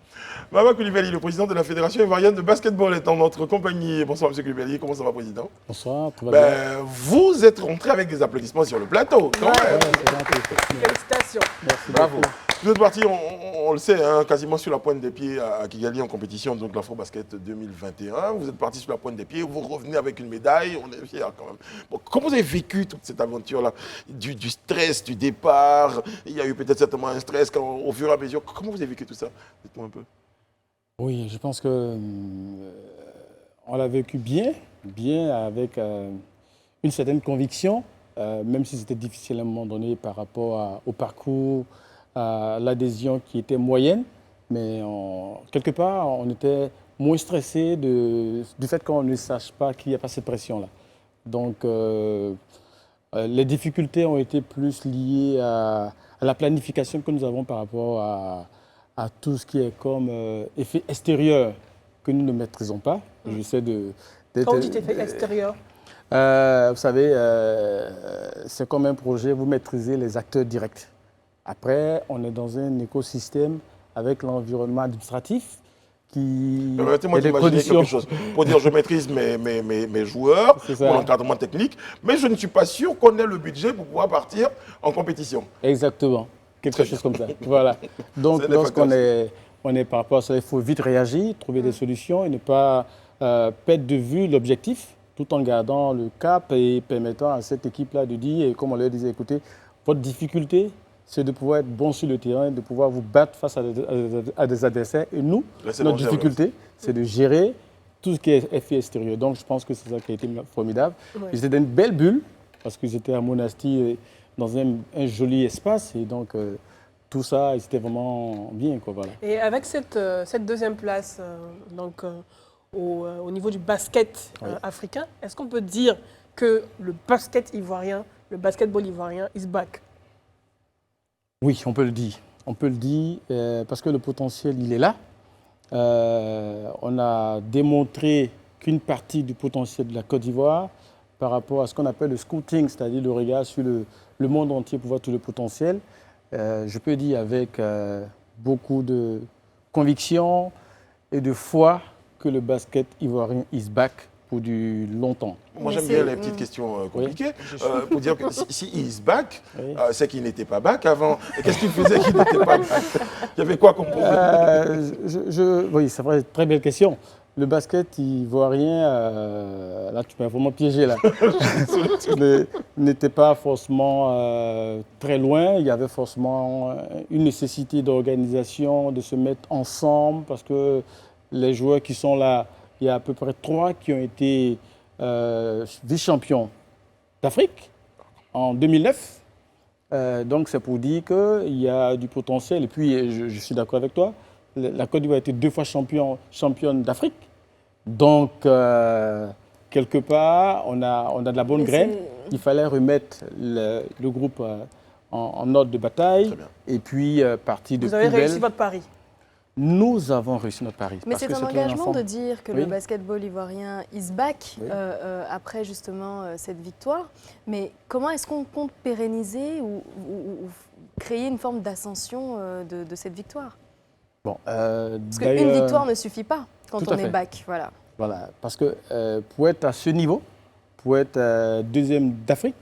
Baba Koulibaly, le président de la Fédération ivoirienne de basketball, est en notre compagnie. Bonsoir, monsieur Koulibaly. Comment ça va, président? Bonsoir, tout va bien. Ben, vous êtes rentré avec des applaudissements sur le plateau, quand même. Ouais, c'est gentil. Félicitations. Merci Bravo. beaucoup. Vous êtes parti, on le sait, hein, quasiment sur la pointe des pieds à Kigali en compétition, donc l'Afro-Basket 2021. Vous êtes parti sur la pointe des pieds, vous revenez avec une médaille, on est fiers quand même. Bon, comment vous avez vécu toute cette aventure-là du stress, du départ, il y a eu peut-être certainement un stress au fur et à mesure. Comment vous avez vécu tout ça? Dites-moi un peu. Oui, je pense que on l'a vécu bien avec une certaine conviction, même si c'était difficile à un moment donné par rapport au parcours, à l'adhésion qui était moyenne, mais quelque part, on était moins stressé du fait qu'on ne sache pas qu'il n'y a pas cette pression-là. Donc, les difficultés ont été plus liées à la planification que nous avons par rapport à tout ce qui est comme effet extérieur que nous ne maîtrisons pas. J'essaie d'être... Quand vous dites effet extérieur, Vous savez, c'est comme un projet, vous maîtrisez les acteurs directs. Après, on est dans un écosystème avec l'environnement administratif qui Permettez-moi et des d'imaginer conditions. quelque chose. Pour dire, je maîtrise mes joueurs, C'est ça. mon encadrement technique, mais je ne suis pas sûr qu'on ait le budget pour pouvoir partir en compétition. Exactement, quelque Très chose comme ça. Voilà. Donc, C'est des lorsqu'on facteurs. on est par rapport à ça, il faut vite réagir, trouver des solutions et ne pas perdre de vue l'objectif, tout en gardant le cap et permettant à cette équipe-là de dire, et comme on leur disait, écoutez, votre difficulté, c'est de pouvoir être bon sur le terrain, de pouvoir vous battre face à des adversaires. Et nous, Laissez notre manger, difficulté, c'est de gérer tout ce qui est effet extérieur. Donc, je pense que c'est ça qui a été formidable. Ouais. J'étais dans une belle bulle, parce que j'étais à Monastir, dans un joli espace. Et donc, tout ça, c'était vraiment bien, quoi, voilà. et avec cette deuxième place au niveau du basket Oui. africain, est-ce qu'on peut dire que le basket ivoirien, le basketball ivoirien is back? Oui, on peut le dire. On peut le dire parce que le potentiel, il est là. On a démontré qu'une partie du potentiel de la Côte d'Ivoire par rapport à ce qu'on appelle le scouting, c'est-à-dire le regard sur le monde entier pour voir tout le potentiel. Je peux dire avec beaucoup de conviction et de foi que le basket ivoirien is back du longtemps. Moi, Mais j'aime c'est- bien les petites questions compliquées. Je Pour dire que si he is back, Oui. c'est qu'il n'était pas back avant. Et qu'est-ce qu'il faisait qu'il n'était pas back? Il y avait quoi comme problème? Oui, c'est vrai, très belle question. Le basket ivoirien, là tu m'as vraiment piégé là. N'était pas forcément très loin. Il y avait forcément une nécessité d'organisation, de se mettre ensemble parce que les joueurs qui sont là, il y a à peu près 3 qui ont été vice-champions d'Afrique en 2009. Donc c'est pour dire qu'il y a du potentiel. Et puis je suis d'accord avec toi. La Côte d'Ivoire a été 2 fois championne d'Afrique. Donc, quelque part, on a de la bonne Mais graine. c'est- Il fallait remettre le groupe en ordre de bataille. Très bien. Et puis, partir de Vous avez plus réussi belle. votre pari. Nous avons réussi notre pari. Mais parce c'est que un c'était engagement ensemble. de dire que Oui. le basketball ivoirien is back Oui. après justement cette victoire. Mais comment est-ce qu'on compte pérenniser ou créer une forme d'ascension de cette victoire? Bon, Parce qu'une d'ailleurs, victoire ne suffit pas quand Tout on à est fait. back. Voilà. Voilà, parce que pour être à ce niveau, pour être deuxième d'Afrique,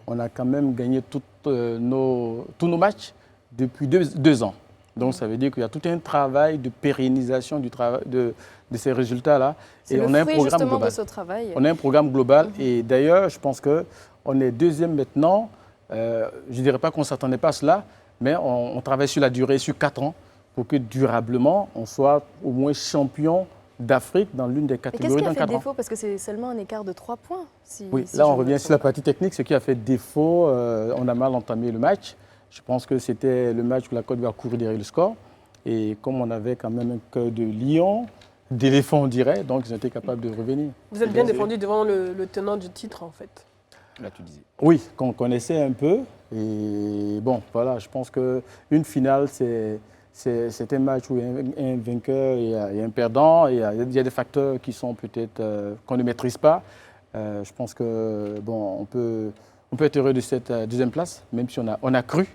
on a quand même gagné tous nos matchs depuis 2 ans. Donc ça veut dire qu'il y a tout un travail de pérennisation de ces résultats-là. C'est Et le on a un fruit programme justement global. de ce travail. On a un programme global et d'ailleurs, je pense qu'on est deuxième maintenant. Je ne dirais pas qu'on ne s'attendait pas à cela, mais on travaille sur la durée, sur 4 ans, pour que durablement, on soit au moins champion d'Afrique dans l'une des Mais qu'est-ce catégories qui a dans fait 4 ans. défaut? Parce que c'est seulement un écart de 3 points. Oui, si là je on ne me revient trompe sur la pas. partie technique. Ce qui a fait défaut, on a mal entamé le match. Je pense que c'était le match où la Côte d'Ivoire courait derrière le score. Et comme on avait quand même un cœur de lion, d'éléphant on dirait, donc ils ont été capables de revenir. Vous êtes bien défendu devant le tenant du titre, en fait. Là, tu disais. Oui, qu'on connaissait un peu. Et bon, voilà, je pense qu'une finale, c'est un match où il y a un vainqueur et un perdant. Et il y a des facteurs qui sont peut-être qu'on ne maîtrise pas. Je pense que bon, on peut être heureux de cette deuxième place, même si on a cru.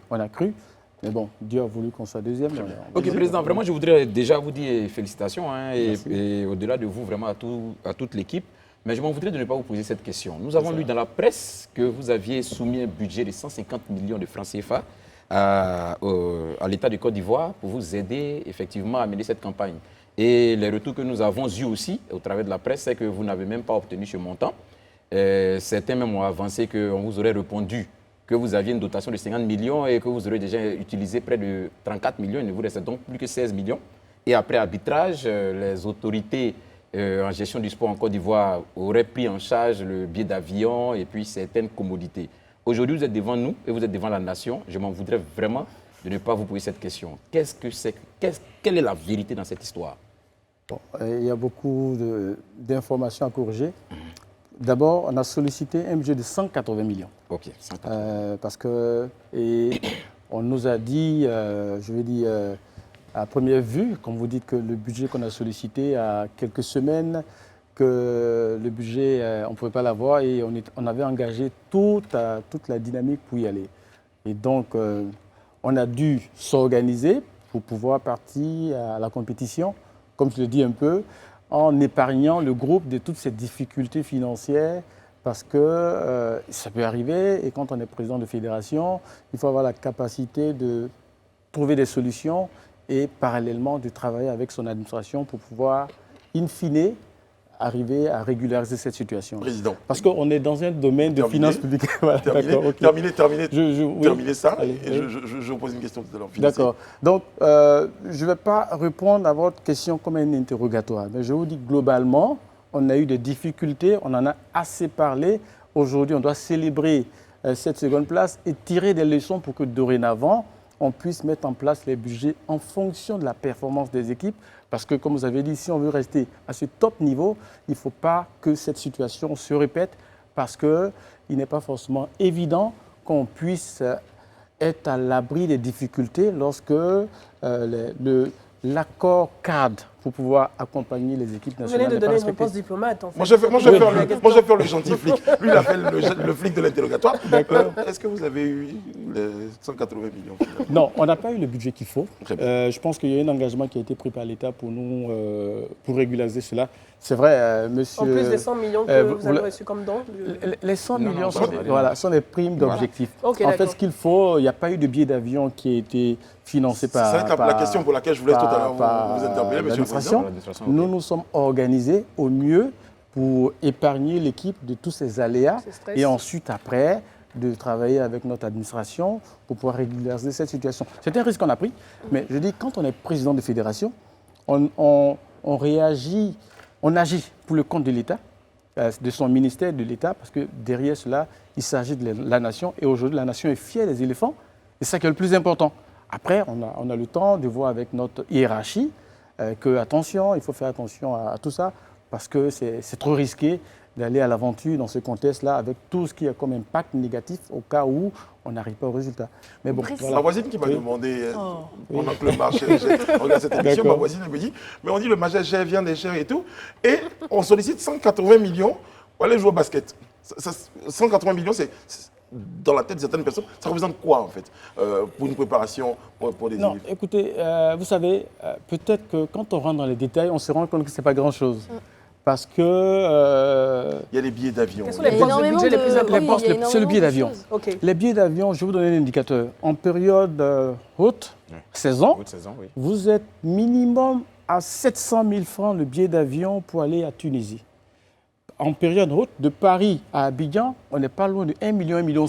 Mais bon, Dieu a voulu qu'on soit deuxième. Ok, Président, vraiment, je voudrais déjà vous dire félicitations hein, Merci. et au-delà de vous, vraiment à toute l'équipe. Mais je m'en voudrais de ne pas vous poser cette question. Nous avons lu dans la presse que vous aviez soumis un budget de 150 millions de francs CFA à l'État de Côte d'Ivoire pour vous aider effectivement à mener cette campagne. Et les retours que nous avons eus aussi au travers de la presse, c'est que vous n'avez même pas obtenu ce montant. Certains même ont avancé qu'on vous aurait répondu que vous aviez une dotation de 50 millions et que vous aurez déjà utilisé près de 34 millions. Il ne vous reste donc plus que 16 millions. Et après arbitrage, les autorités en gestion du sport en Côte d'Ivoire auraient pris en charge le billet d'avion et puis certaines commodités. Aujourd'hui, vous êtes devant nous et vous êtes devant la nation. Je m'en voudrais vraiment de ne pas vous poser cette question. Quelle est la vérité dans cette histoire? Bon, il y a beaucoup d'informations à corriger. D'abord, on a sollicité un budget de 180 millions. Ok. Parce que on nous a dit, je vais dire, à première vue, comme vous dites que le budget qu'on a sollicité il y a quelques semaines, que le budget, on ne pouvait pas l'avoir et on avait engagé toute la dynamique pour y aller. Et donc, on a dû s'organiser pour pouvoir partir à la compétition, comme je le dis un peu, en épargnant le groupe de toutes ces difficultés financières parce que ça peut arriver et quand on est président de fédération, il faut avoir la capacité de trouver des solutions et parallèlement de travailler avec son administration pour pouvoir, in fine, arriver à régulariser cette situation. Président. Parce qu'on est dans un domaine de Terminé. finances publiques. Voilà, d'accord, ok. Terminé. Oui. Terminez ça. Allez, Et oui. je vous pose une question tout à l'heure. Finissez. D'accord. Donc, je ne vais pas répondre à votre question comme un interrogatoire. Mais je vous dis globalement, on a eu des difficultés, on en a assez parlé. Aujourd'hui, on doit célébrer cette seconde place et tirer des leçons pour que dorénavant, on puisse mettre en place les budgets en fonction de la performance des équipes. Parce que, comme vous avez dit, si on veut rester à ce top niveau, il ne faut pas que cette situation se répète parce qu'il n'est pas forcément évident qu'on puisse être à l'abri des difficultés lorsque l'accord cadre pour pouvoir accompagner les équipes Vous nationales. venez de n'est pas donner une respecté. réponse diplomate, en fait. Moi, je vais Oui, faire, la question. moi, je vais faire le gentil flic. Lui, il a fait le flic de l'interrogatoire. D'accord. Est-ce que vous avez eu les 180 millions finalement? Non, on n'a pas eu le budget qu'il faut. Très bien. Je pense qu'il y a un engagement qui a été pris par l'État pour nous, pour régulariser cela. C'est vrai, monsieur... En plus des 100 millions que vous avez reçus comme don. Les 100 Non, millions non, sont, pas des- voilà, sont des primes Voilà. d'objectifs. Ok, En fait, d'accord. ce qu'il faut, il n'y a pas eu de billet d'avion qui a été financé par... C'est la question pour laquelle je voulais tout à l'heure par vous interpeller, monsieur le président. l'administration. Nous nous sommes organisés au mieux pour épargner l'équipe de tous ces aléas Ce stress. et ensuite, après, de travailler avec notre administration pour pouvoir régulariser cette situation. C'est un risque qu'on a pris, mais je dis, quand on est président de fédération, on réagit, on agit pour le compte de l'État, de son ministère, de l'État, parce que derrière cela, il s'agit de la nation. Et aujourd'hui, la nation est fière des éléphants. Et c'est ça qui est le plus important. Après, on a le temps de voir avec notre hiérarchie que, attention, il faut faire attention à tout ça, parce que c'est trop risqué d'aller à l'aventure dans ce contexte-là avec tout ce qui a comme impact négatif au cas où on n'arrive pas au résultat. Mais bon, Précis. Ma voisine qui m'a Oui. demandé, Oh. pendant que le match, je regarde cette émission, D'accord. ma voisine elle me dit, mais on dit le match est cher, viande est cher et tout, et on sollicite 180 millions pour aller jouer au basket. 180 millions, c'est dans la tête de certaines personnes, ça représente quoi en fait pour une préparation pour des non, équipes? écoutez, vous savez, peut-être que quand on rentre dans les détails, on se rend compte que ce n'est pas grand-chose. Parce que Il y a les billets d'avion. Quelles sont il y a- les Il y a bourses de énormément budget les plus de- importantes? oui, bourses, il y a c'est le énormément billet de d'avion. choses. Ok. les billets d'avion, je vais vous donner un indicateur. En période haute, Ouais. saison, Haute saison, oui. vous êtes minimum à 700 000 francs le billet d'avion pour aller à Tunisie. En période haute, de Paris à Abidjan, on n'est pas loin de 1 million, 1,5 million.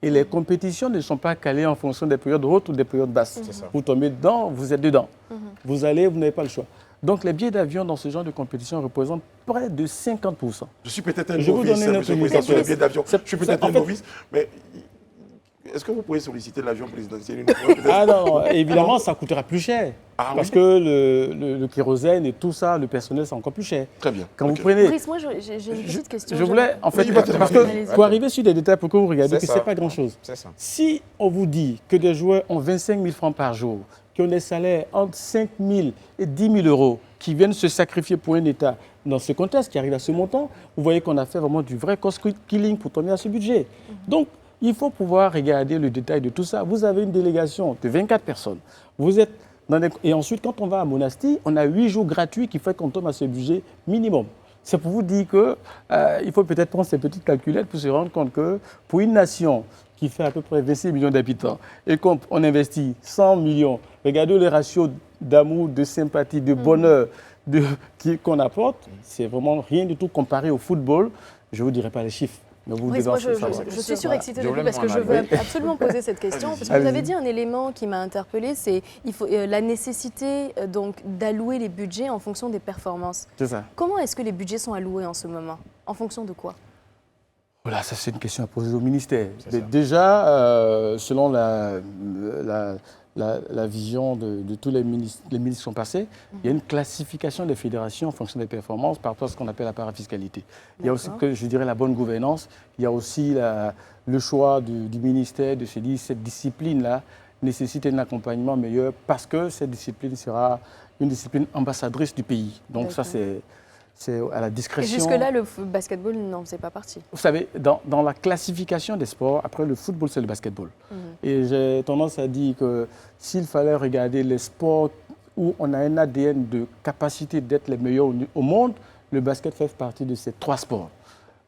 Et les compétitions ne sont pas calées en fonction des périodes hautes ou des périodes basses. C'est ça. Vous tombez dedans, vous êtes dedans. Vous allez, vous n'avez pas le choix. Donc les billets d'avion dans ce genre de compétition représentent près de 50%. Je suis peut-être un Je vais vous novice, donner une monsieur le autre président, sur les indication. billets d'avion. C'est- Je suis c'est- peut-être en un fait- novice, mais est-ce que vous pourriez solliciter l'avion présidentiel une fois peut-être? Ah non, évidemment, ça coûtera plus cher. Ah parce oui. que le kérosène et tout ça, le personnel, c'est encore plus cher. Très bien. Quand Ok. vous prenez... Brice, moi j'ai une petite question. Je voulais, en fait, Oui, parce vas-y. que pour arriver sur des détails, pour que vous regardiez C'est que ça. ce n'est pas grand-chose. C'est ça. Si on vous dit que des joueurs ont 25 000 francs par jour, qui ont des salaires entre 5 000 et 10 000 euros, qui viennent se sacrifier pour un État dans ce contexte, qui arrive à ce montant, vous voyez qu'on a fait vraiment du vrai cost killing pour tomber à ce budget. Donc, il faut pouvoir regarder le détail de tout ça. Vous avez une délégation de 24 personnes. Vous êtes dans des... Et ensuite, quand on va à Monastir, on a 8 jours gratuits qui fait qu'on tombe à ce budget minimum. C'est pour vous dire qu'il faut peut-être prendre ces petites calculettes pour se rendre compte que pour une nation qui fait à peu près 26 millions d'habitants et qu'on investit 100 millions, regardez le ratio d'amour, de sympathie, de bonheur qu'on apporte, c'est vraiment rien du tout comparé au football. Je ne vous dirai pas les chiffres. Mais vous Brice, devez moi, en savoir. je suis surexcitée Je depuis voulais parce que m'en je veux aller. absolument poser cette question. Parce que vous Allez-y. avez dit un élément qui m'a interpellée, c'est la nécessité donc d'allouer les budgets en fonction des performances. C'est ça. Comment est-ce que les budgets sont alloués en ce moment? En fonction de quoi? Voilà, ça c'est une question à poser au ministère. C'est ça. Déjà, selon la vision de tous les ministres qui sont passés, il y a une classification des fédérations en fonction des performances par rapport à ce qu'on appelle la parafiscalité. Il y a aussi, que je dirais, la bonne gouvernance. Il y a aussi le choix du ministère de se dire cette discipline-là nécessite un accompagnement meilleur parce que cette discipline sera une discipline ambassadrice du pays. Donc ça, D'accord. c'est à la Et discrétion. jusque-là, le basketball n'en faisait pas partie. Vous savez, dans la classification des sports, après le football, c'est le basketball. Et j'ai tendance à dire que s'il fallait regarder les sports où on a un ADN de capacité d'être les meilleurs au monde, le basket fait partie de ces 3 sports.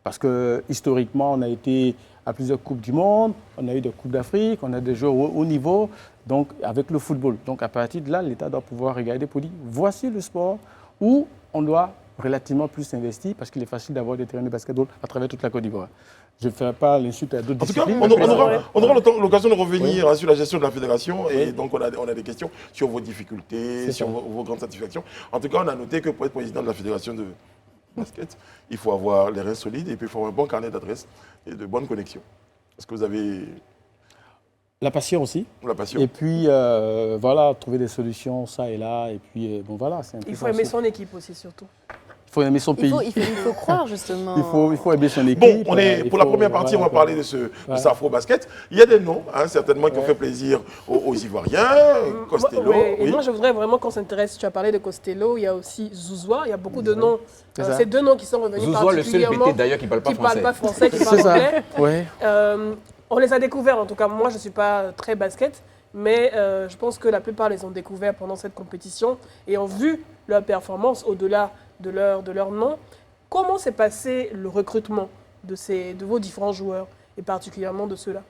Parce que historiquement, on a été à plusieurs Coupes du Monde, on a eu des Coupes d'Afrique, on a des joueurs au haut niveau, donc avec le football. Donc à partir de là, l'État doit pouvoir regarder pour dire, voici le sport où on doit relativement plus investir parce qu'il est facile d'avoir des terrains de basketball à travers toute la Côte d'Ivoire. Je ne ferai pas l'insulte à d'autres En tout cas, disciplines. on aura l'occasion de revenir hein, sur la gestion de la fédération et donc on a des questions sur vos difficultés, C'est sur ça. vos grandes satisfactions. En tout cas, on a noté que pour être président de la fédération de basket, il faut avoir les reins solides et puis il faut avoir un bon carnet d'adresses et de bonnes connexions. Est-ce que vous avez La passion aussi. la passion? Et puis, voilà, trouver des solutions, ça et là. Et puis, bon, voilà, c'est un peu Il faut ça aimer aussi. son équipe aussi, surtout. Il faut aimer son pays. Il faut croire, justement. Il faut aimer son équipe. Bon, pour la faut- première partie, voilà, on va parler de ce Afro-Basket. Il y a des noms, hein, certainement, qui ont fait plaisir aux Ivoiriens. Costello. Et moi, je voudrais vraiment qu'on s'intéresse. Tu as parlé de Costello, il y a aussi Zouzoua. Il y a beaucoup de noms. C'est ça. Ces deux noms qui sont revenus Zouzoua, le seul particulièrement. BT d'ailleurs qui ne parle pas Qui ne parlent français. pas français, qui C'est parlent ça. anglais. Ouais. On les a découverts, en tout cas, moi je ne suis pas très basket, mais je pense que la plupart les ont découverts pendant cette compétition et ont vu leur performance au-delà de leur nom. Comment s'est passé le recrutement de vos différents joueurs et particulièrement de ceux-là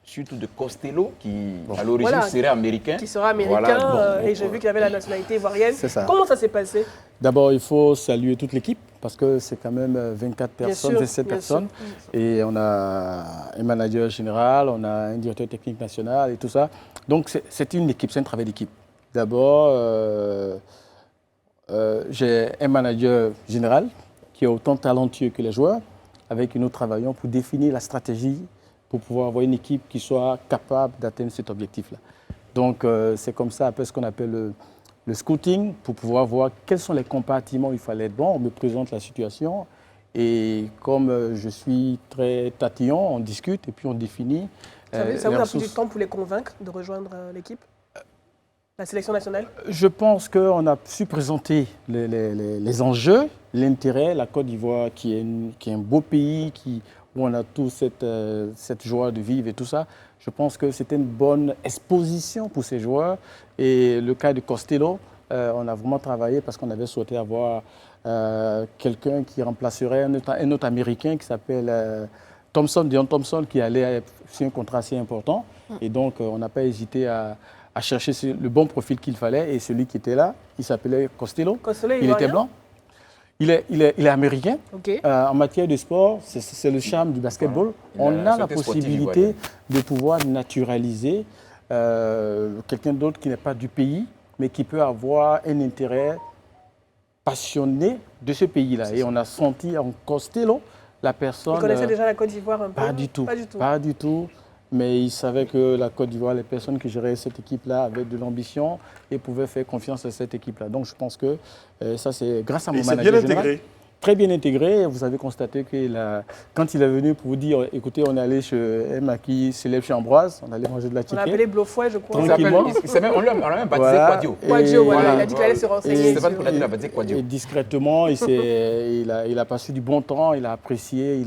Surtout de Costello, qui à l'origine Voilà. serait américain. qui sera américain Voilà, et j'ai vu qu'il avait la nationalité ivoirienne. C'est ça. Comment ça s'est passé? D'abord, il faut saluer toute l'équipe parce que c'est quand même 24 Bien personnes, sûr, 27 bien personnes. Et on a un manager général, on a un directeur technique national et tout ça. Donc, c'est une équipe, c'est un travail d'équipe. D'abord, j'ai un manager général qui est autant talentueux que les joueurs, avec qui nous travaillons pour définir la stratégie pour pouvoir avoir une équipe qui soit capable d'atteindre cet objectif-là. Donc, c'est comme ça, après ce qu'on appelle le scouting, pour pouvoir voir quels sont les compartiments où il fallait être bon. On me présente la situation et comme je suis très tatillon, on discute et puis on définit. Ça les vous a pris ressources. du temps pour les convaincre de rejoindre l'équipe? La sélection nationale? Je pense qu'on a su présenter les enjeux, l'intérêt, la Côte d'Ivoire qui est un beau pays, où on a tout cette joie de vivre et tout ça. Je pense que c'était une bonne exposition pour ces joueurs. Et le cas de Costello, on a vraiment travaillé parce qu'on avait souhaité avoir quelqu'un qui remplacerait un autre Américain qui s'appelle Dion Thompson, qui allait sur un contrat assez important. Et donc, on n'a pas hésité à chercher le bon profil qu'il fallait. Et celui qui était là, il s'appelait Costello. Costello, Il était blanc. Il est américain. Ok. En matière de sport, c'est le charme du basketball. Il a On a la sauté sportif possibilité ivoirien. de pouvoir naturaliser quelqu'un d'autre qui n'est pas du pays, mais qui peut avoir un intérêt passionné de ce pays-là. Et on a senti en Costello la personne... Vous connaissez déjà la Côte d'Ivoire un peu? Pas du tout. Pas du tout. Pas du tout. Mais il savait que la Côte d'Ivoire, les personnes qui géraient cette équipe-là avaient de l'ambition et pouvaient faire confiance à cette équipe-là. Donc je pense que ça, c'est grâce à mon Et c'est manager bien général. intégré. Très bien intégré. Vous avez constaté que quand il est venu pour vous dire, écoutez, on est allé chez Emma qui s'élève chez Ambroise, on allait manger de la On l'a appelé chicken. Blofouet, je crois. Il s'appelle- Tranquillement. on l'a même baptisé Voilà. Quadio. Quadio, voilà. voilà. Il a dit qu'il allait se renseigner. Et- Stéphane sur- Kouladi l'a baptisé Quadio. Et discrètement, il a passé du bon temps, il a apprécié,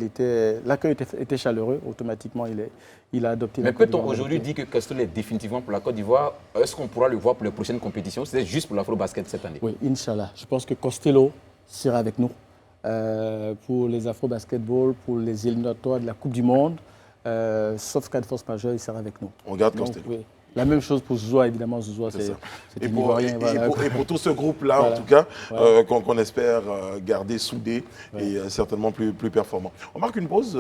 l'accueil était chaleureux, automatiquement il a adopté la Mais Côte peut-on d'Ivoire. aujourd'hui dire que Costello est définitivement pour la Côte d'Ivoire? Est-ce qu'on pourra le voir pour les prochaines compétitions? C'est juste pour l'Afro-Basket cette année. Oui, Inch'Allah. Je pense que Costello sera avec nous pour les Afro-Basketball, pour les éliminatoires de la Coupe du Monde. Sauf cas de force majeure, il sera avec nous. On garde Donc, Costello. oui. La même chose pour Zouzoua, évidemment. Zouzoua, C'est ça. c'est Et un pour, Ivoirien. Voilà. et pour tout ce groupe-là, Voilà. en tout cas, Voilà. qu'on espère garder soudé et certainement plus performant. On marque une pause,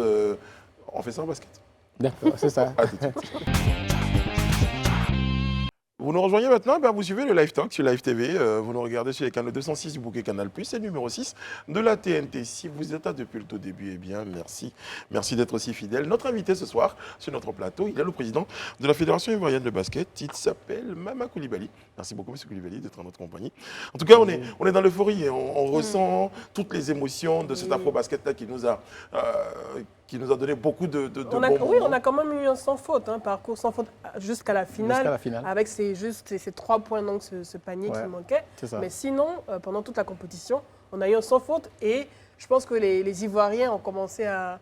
on fait ça en basket. D'accord, c'est ça. À tout de suite. Vous nous rejoignez maintenant, vous suivez le Live Talk sur Live TV, vous nous regardez sur les canaux 206 du bouquet Canal+, et numéro 6 de la TNT. Si vous êtes là depuis le tout début, eh bien merci. Merci d'être aussi fidèle. Notre invité ce soir sur notre plateau, il est le président de la Fédération ivoirienne de basket. Il s'appelle Mama Koulibaly. Merci beaucoup, M. Koulibaly, d'être en notre compagnie. En tout cas, on est dans l'euphorie et on ressent toutes les émotions de cet afro-basket-là qui nous a donné beaucoup de bons Oui, moments. on a quand même eu un sans faute, un parcours sans faute jusqu'à la finale. Jusqu'à la finale. Avec ces 3 points, donc ce panier qui Ouais, manquait. c'est ça. Mais sinon, pendant toute la compétition, on a eu un sans faute et je pense que les Ivoiriens ont commencé à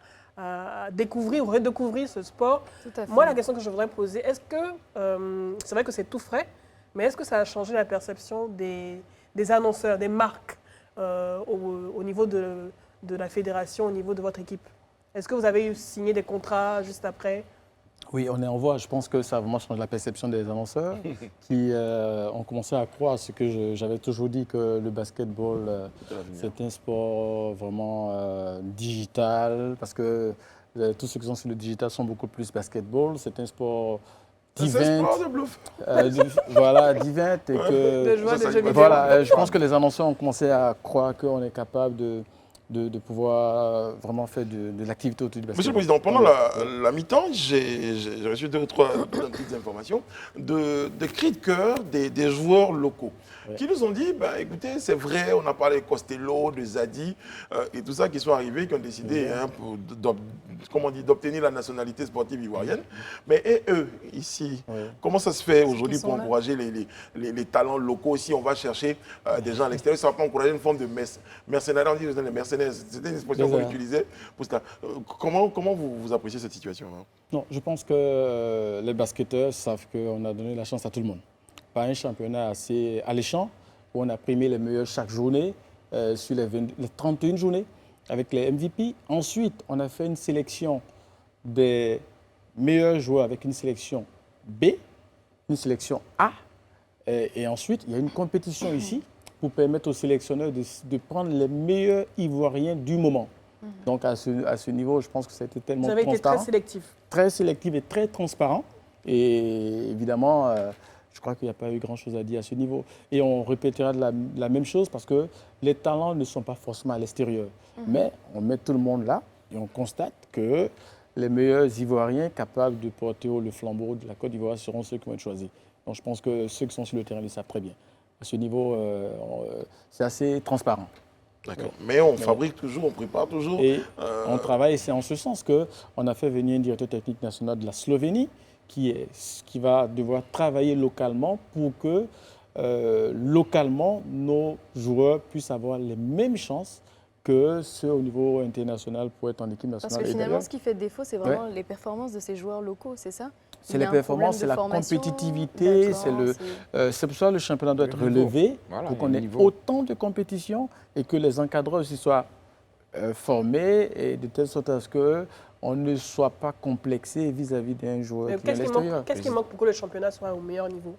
découvrir ou redécouvrir ce sport. Tout à fait. Moi, la question que je voudrais poser, est-ce que, c'est vrai que c'est tout frais, mais est-ce que ça a changé la perception des annonceurs, des marques au niveau de la fédération, au niveau de votre équipe? Est-ce que vous avez signé des contrats juste après? Oui, on est en voie. Je pense que ça a vraiment changé la perception des annonceurs qui ont commencé à croire ce que j'avais toujours dit, que le basketball, c'est un sport vraiment digital, parce que tous ceux qui sont sur le digital sont beaucoup plus basketball. C'est un sport C'est un d'event. sport de bluff. Voilà, d'event. Et que, De joie, de ça, jeux vidéo. voilà, je pense que les annonceurs ont commencé à croire qu'on est capable de de pouvoir vraiment faire de l'activité autour du basket. Monsieur le Président, pendant la mi-temps, j'ai reçu 2 ou 3 petites informations de cris de cœur des joueurs locaux qui nous ont dit, bah, écoutez, c'est vrai, on a parlé de Costello, de Zadi et tout ça qui sont arrivés, qui ont décidé d'obtenir la nationalité sportive ivoirienne. Mais et eux, ici, comment ça se fait aujourd'hui pour encourager les talents locaux? Si on va chercher des gens à l'extérieur, ça va pas encourager une forme de mercenaires. On dit les mercenaires, c'était une expression qu'on utilisait pour cela. Comment vous appréciez cette situation, hein? Non, je pense que les basketteurs savent qu'on a donné la chance à tout le monde. Pas un championnat assez alléchant où on a primé les meilleurs chaque journée sur les 31 journées avec les MVP. Ensuite, on a fait une sélection des meilleurs joueurs avec une sélection B, une sélection A. Et ensuite, il y a une compétition ici pour permettre aux sélectionneurs de prendre les meilleurs Ivoiriens du moment. Donc à ce niveau, je pense que ça a été tellement transparent. Vous avez été très sélectif. Très sélectif et très transparent. Et évidemment, je crois qu'il n'y a pas eu grand-chose à dire à ce niveau. Et on répétera la même chose parce que les talents ne sont pas forcément à l'extérieur. Mais on met tout le monde là et on constate que les meilleurs Ivoiriens capables de porter haut le flambeau de la Côte d'Ivoire seront ceux qui vont être choisis. Donc je pense que ceux qui sont sur le terrain le savent très bien. À ce niveau, c'est assez transparent. D'accord. Mais on fabrique toujours, on prépare toujours. Et on travaille, et c'est en ce sens qu'on a fait venir un directeur technique national de la Slovénie qui va devoir travailler localement pour que localement nos joueurs puissent avoir les mêmes chances que ceux au niveau international pour être en équipe nationale. Parce que finalement, ce qui fait défaut, c'est vraiment les performances de ces joueurs locaux, c'est ça? C'est les performances, c'est la compétitivité, c'est pour ça que le championnat doit être relevé pour qu'on ait autant de compétitions et que les encadreurs aussi soient formés et de telle sorte à ce qu'on ne soit pas complexé vis-à-vis d'un joueur qui est à l'extérieur. Qu'est-ce qui manque pour que le championnat soit au meilleur niveau?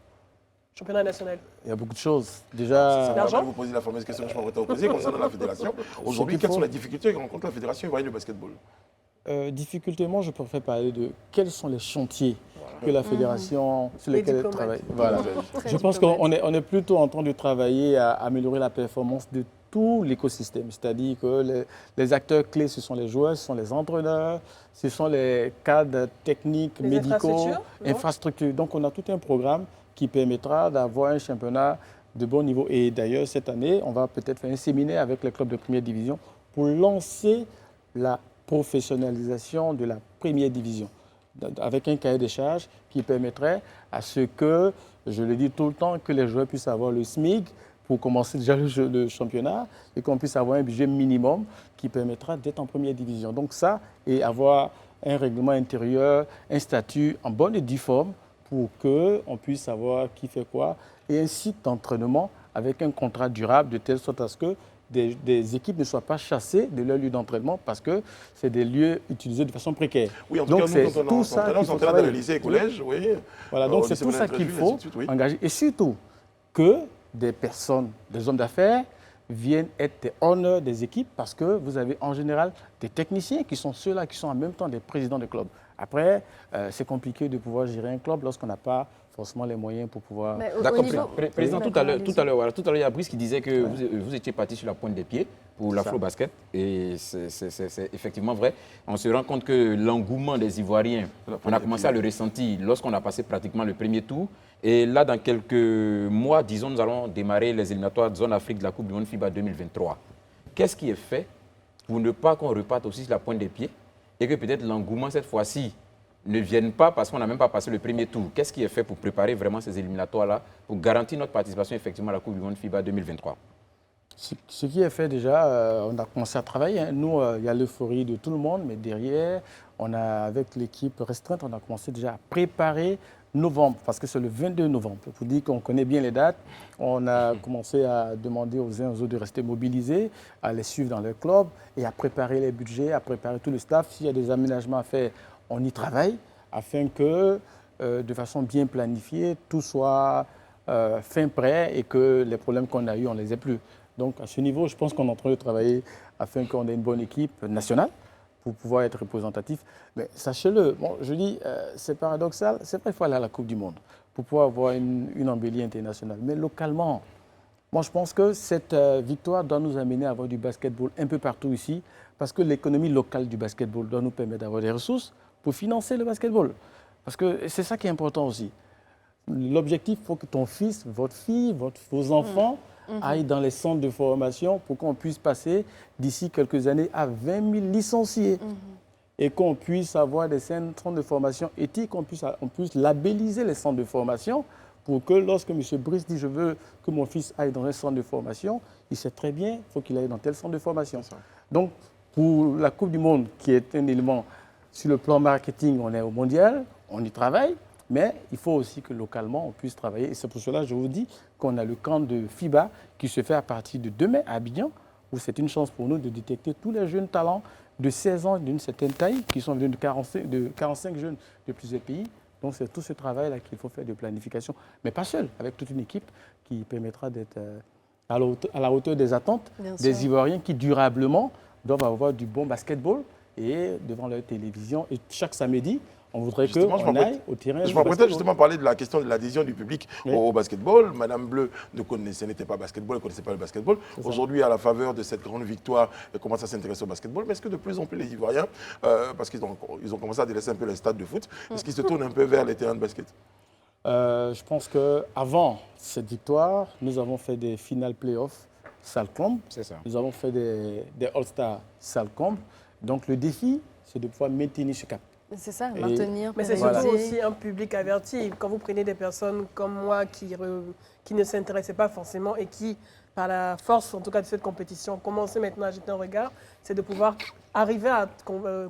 Championnat national. Il y a beaucoup de choses. Déjà, vous posez la fameuse question que je m'apprête à vous poser concernant la fédération. Aujourd'hui, quelles sont les difficultés que rencontre la fédération ivoirienne de basketball? Difficultément, je préfère parler de quels sont les chantiers que la fédération sur lesquels elle travaille. Voilà. Je pense qu'on est plutôt en train de travailler à améliorer la performance de tout l'écosystème. C'est-à-dire que les acteurs clés, ce sont les joueurs, ce sont les entraîneurs, ce sont les cadres techniques, médicaux, infrastructures. Donc on a tout un programme qui permettra d'avoir un championnat de bon niveau. Et d'ailleurs, cette année, on va peut-être faire un séminaire avec les clubs de première division pour lancer la professionnalisation de la première division, avec un cahier des charges qui permettrait à ce que, je le dis tout le temps, que les joueurs puissent avoir le SMIC pour commencer déjà le championnat et qu'on puisse avoir un budget minimum qui permettra d'être en première division. Donc ça, et avoir un règlement intérieur, un statut en bonne et due forme pour qu'on puisse savoir qui fait quoi et un site d'entraînement avec un contrat durable de telle sorte à ce que des équipes ne soient pas chassées de leur lieu d'entraînement parce que c'est des lieux utilisés de façon précaire. Oui, en tout cas, nous, quand on s'entraîne dans les lycées et collèges, oui. Voilà, donc c'est tout ça qu'il faut engager. Et surtout, que des personnes, des hommes d'affaires, viennent être des honneurs des équipes parce que vous avez en général des techniciens qui sont ceux-là qui sont en même temps des présidents de clubs. Après, c'est compliqué de pouvoir gérer un club lorsqu'on n'a pas forcément les moyens pour pouvoir... D'accord, Président, tout à l'heure, il y a Brice qui disait que vous étiez parti sur la pointe des pieds pour l'afro-basket. Et c'est effectivement vrai. On se rend compte que l'engouement des Ivoiriens, on a commencé à le ressentir lorsqu'on a passé pratiquement le premier tour. Et là, dans quelques mois, disons, nous allons démarrer les éliminatoires de zone Afrique de la Coupe du Monde FIBA 2023. Qu'est-ce qui est fait pour ne pas qu'on reparte aussi sur la pointe des pieds et que peut-être l'engouement cette fois-ci ne viennent pas parce qu'on n'a même pas passé le premier tour? Qu'est-ce qui est fait pour préparer vraiment ces éliminatoires-là, pour garantir notre participation effectivement à la Coupe du Monde FIBA 2023? Ce qui est fait déjà, on a commencé à travailler. Nous, il y a l'euphorie de tout le monde, mais derrière, avec l'équipe restreinte, on a commencé déjà à préparer novembre, parce que c'est le 22 novembre. Pour dire qu'on connaît bien les dates, on a commencé à demander aux uns et aux autres de rester mobilisés, à les suivre dans leur club et à préparer les budgets, à préparer tout le staff. S'il y a des aménagements à faire, on y travaille afin que, de façon bien planifiée, tout soit fin prêt et que les problèmes qu'on a eus, on ne les ait plus. Donc, à ce niveau, je pense qu'on est en train de travailler afin qu'on ait une bonne équipe nationale pour pouvoir être représentatif. Mais sachez-le, bon, je dis, c'est paradoxal, c'est vrai qu'il faut aller à la Coupe du Monde pour pouvoir avoir une embellie internationale. Mais localement, Moi, je pense que cette victoire doit nous amener à avoir du basketball un peu partout ici, parce que l'économie locale du basketball doit nous permettre d'avoir des ressources pour financer le basketball. Parce que c'est ça qui est important aussi. L'objectif, il faut que ton fils, votre fille, vos enfants aillent dans les centres de formation pour qu'on puisse passer d'ici quelques années à 20 000 licenciés. Et qu'on puisse avoir des centres de formation éthiques, qu'on puisse labelliser les centres de formation pour que lorsque M. Brice dit « je veux que mon fils aille dans un centre de formation », il sait très bien qu'il faut qu'il aille dans tel centre de formation. Donc, pour la Coupe du Monde, qui est un élément sur le plan marketing, on est au mondial, on y travaille, mais il faut aussi que localement, on puisse travailler. Et c'est pour cela que je vous dis qu'on a le camp de FIBA qui se fait à partir de demain à Abidjan, où c'est une chance pour nous de détecter tous les jeunes talents de 16 ans d'une certaine taille, qui sont venus de 45 jeunes de plusieurs pays. Donc c'est tout ce travail-là qu'il faut faire de planification, mais pas seul, avec toute une équipe qui permettra d'être à la hauteur des attentes des Ivoiriens qui durablement doivent avoir du bon basketball et devant leur télévision. Et chaque samedi, on voudrait qu'on aille au terrain. Je m'apprêtais justement à parler de la question de l'adhésion du public au basketball. Madame Bleu n'était pas basketball, elle ne connaissait pas le basketball. Aujourd'hui, à la faveur de cette grande victoire, elle commence à s'intéresser au basketball. Mais est-ce que de plus en plus les Ivoiriens, parce qu'ils ont commencé à délaisser un peu les stades de foot, est-ce qu'ils se tournent un peu vers les terrains de basket? Je pense qu'avant cette victoire, nous avons fait des finales playoffs salle comble. C'est ça. Nous avons fait des All-Stars salle comble. Donc le défi, c'est de pouvoir maintenir ce cap. C'est ça, maintenir. Mais c'est surtout aussi un public averti. Quand vous prenez des personnes comme moi qui ne s'intéressaient pas forcément et qui, par la force en tout cas de cette compétition, commencent maintenant à jeter un regard, c'est de pouvoir arriver à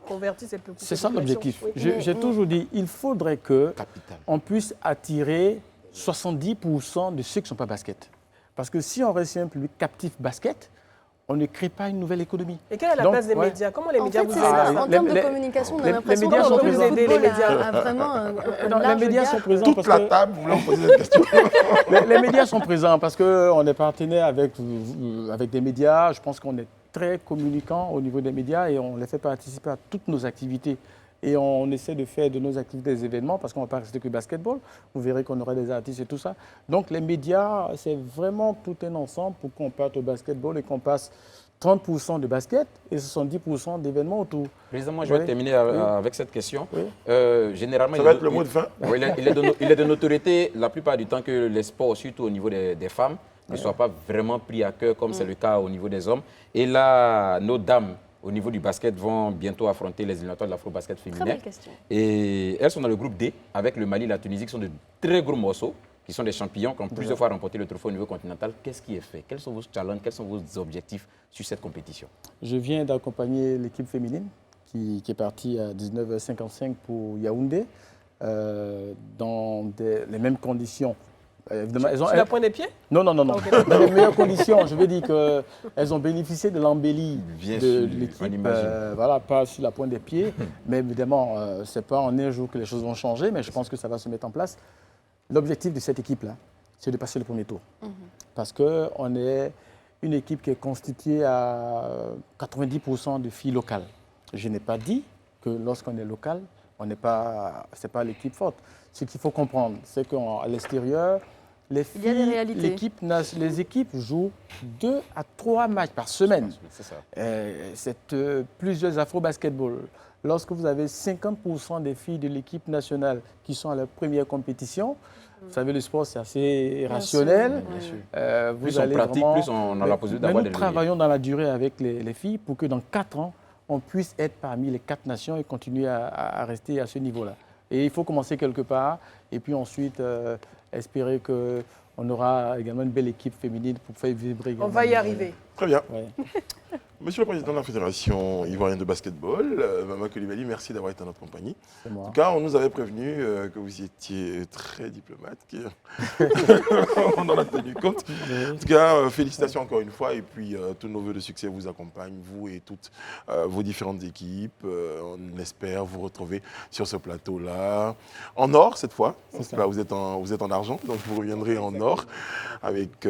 convertir ces populations. C'est ça l'objectif. J'ai toujours dit, il faudrait qu'on puisse attirer 70% de ceux qui ne sont pas basket. Parce que si on reste un public captif basket, on ne crée pas une nouvelle économie. Et quelle est la place des médias? Comment les médias vous aident? En termes de communication, on a l'impression médias sont présents. Les médias a vraiment un large les médias gap. sont présents Toute parce la que table, vous voulez me poser cette question? les médias sont présents parce qu'on est partenaire avec des médias. Je pense qu'on est très communicants au niveau des médias et on les fait participer à toutes nos activités. Et on essaie de faire de nos activités des événements parce qu'on ne va pas rester que basketball. Vous verrez qu'on aura des artistes et tout ça. Donc les médias, c'est vraiment tout un ensemble pour qu'on parte au basketball et qu'on passe 30% de basket et 70% d'événements autour. Président, moi je vais terminer avec cette question. Généralement, ça va être le mot de fin. Il est de notoriété la plupart du temps que les sports, surtout au niveau des femmes, ne soient pas vraiment pris à cœur comme c'est le cas au niveau des hommes. Et là, nos dames, au niveau du basket, vont bientôt affronter les éliminatoires de l'afro-basket féminin. Très belle question. Et elles sont dans le groupe D, avec le Mali et la Tunisie, qui sont de très gros morceaux, qui sont des champions, qui ont plusieurs fois remporté le trophée au niveau continental. Qu'est-ce qui est fait? Quels sont vos challenges? Quels sont vos objectifs sur cette compétition? Je viens d'accompagner l'équipe féminine qui est partie à 19h55 pour Yaoundé, dans les mêmes conditions. Sur la pointe des pieds? Non. Dans les meilleures conditions. Je veux dire qu'elles ont bénéficié de l'embellie de l'équipe. Voilà, pas sur la pointe des pieds. Mais évidemment, ce n'est pas en un jour que les choses vont changer, mais je pense que ça va se mettre en place. L'objectif de cette équipe-là, c'est de passer le premier tour. Parce qu'on est une équipe qui est constituée à 90% de filles locales. Je n'ai pas dit que lorsqu'on est local, ce n'est pas l'équipe forte. Ce qu'il faut comprendre, c'est qu'à l'extérieur, les filles, les équipes jouent 2 à 3 matchs par semaine. C'est ça. C'est plusieurs afro-basketball. Lorsque vous avez 50% des filles de l'équipe nationale qui sont à leur première compétition, vous savez, le sport, c'est assez rationnel. Bien sûr. Plus on pratique, plus on a la possibilité d'avoir des Nous travaillons dans la durée avec les filles pour que dans 4 ans, on puisse être parmi les 4 nations et continuer à rester à ce niveau-là. Et il faut commencer quelque part et puis ensuite espérer qu'on aura également une belle équipe féminine pour faire vibrer également. On va y arriver. Très bien. Ouais. Monsieur le Président de la Fédération ivoirienne de basketball, Maman Coulibaly, merci d'avoir été en notre compagnie. C'est moi. En tout cas, on nous avait prévenu que vous étiez très diplomate. On en a tenu compte. En tout cas, félicitations encore une fois. Et puis, tous nos voeux de succès vous accompagnent, vous et toutes vos différentes équipes. On espère vous retrouver sur ce plateau-là. En or, cette fois. Là, vous êtes en argent, donc vous reviendrez en or avec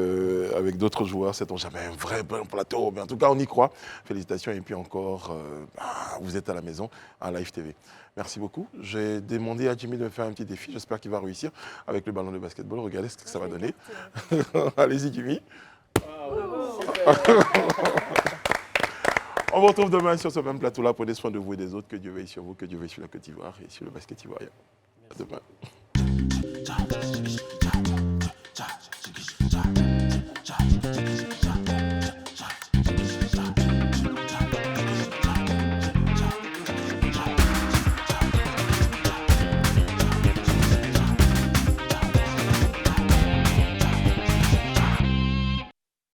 d'autres joueurs. C'est jamais un vrai bon plateau, mais en tout cas, on y croit. Félicitations et puis encore, vous êtes à la maison, à Live TV. Merci beaucoup. J'ai demandé à Jimmy de me faire un petit défi. J'espère qu'il va réussir avec le ballon de basketball. Regardez ce que ça va donner. Allez-y, Jimmy. On vous retrouve demain sur ce même plateau-là. Prenez soin de vous et des autres. Que Dieu veille sur vous, que Dieu veille sur la Côte d'Ivoire et sur le basket ivoirien. À demain.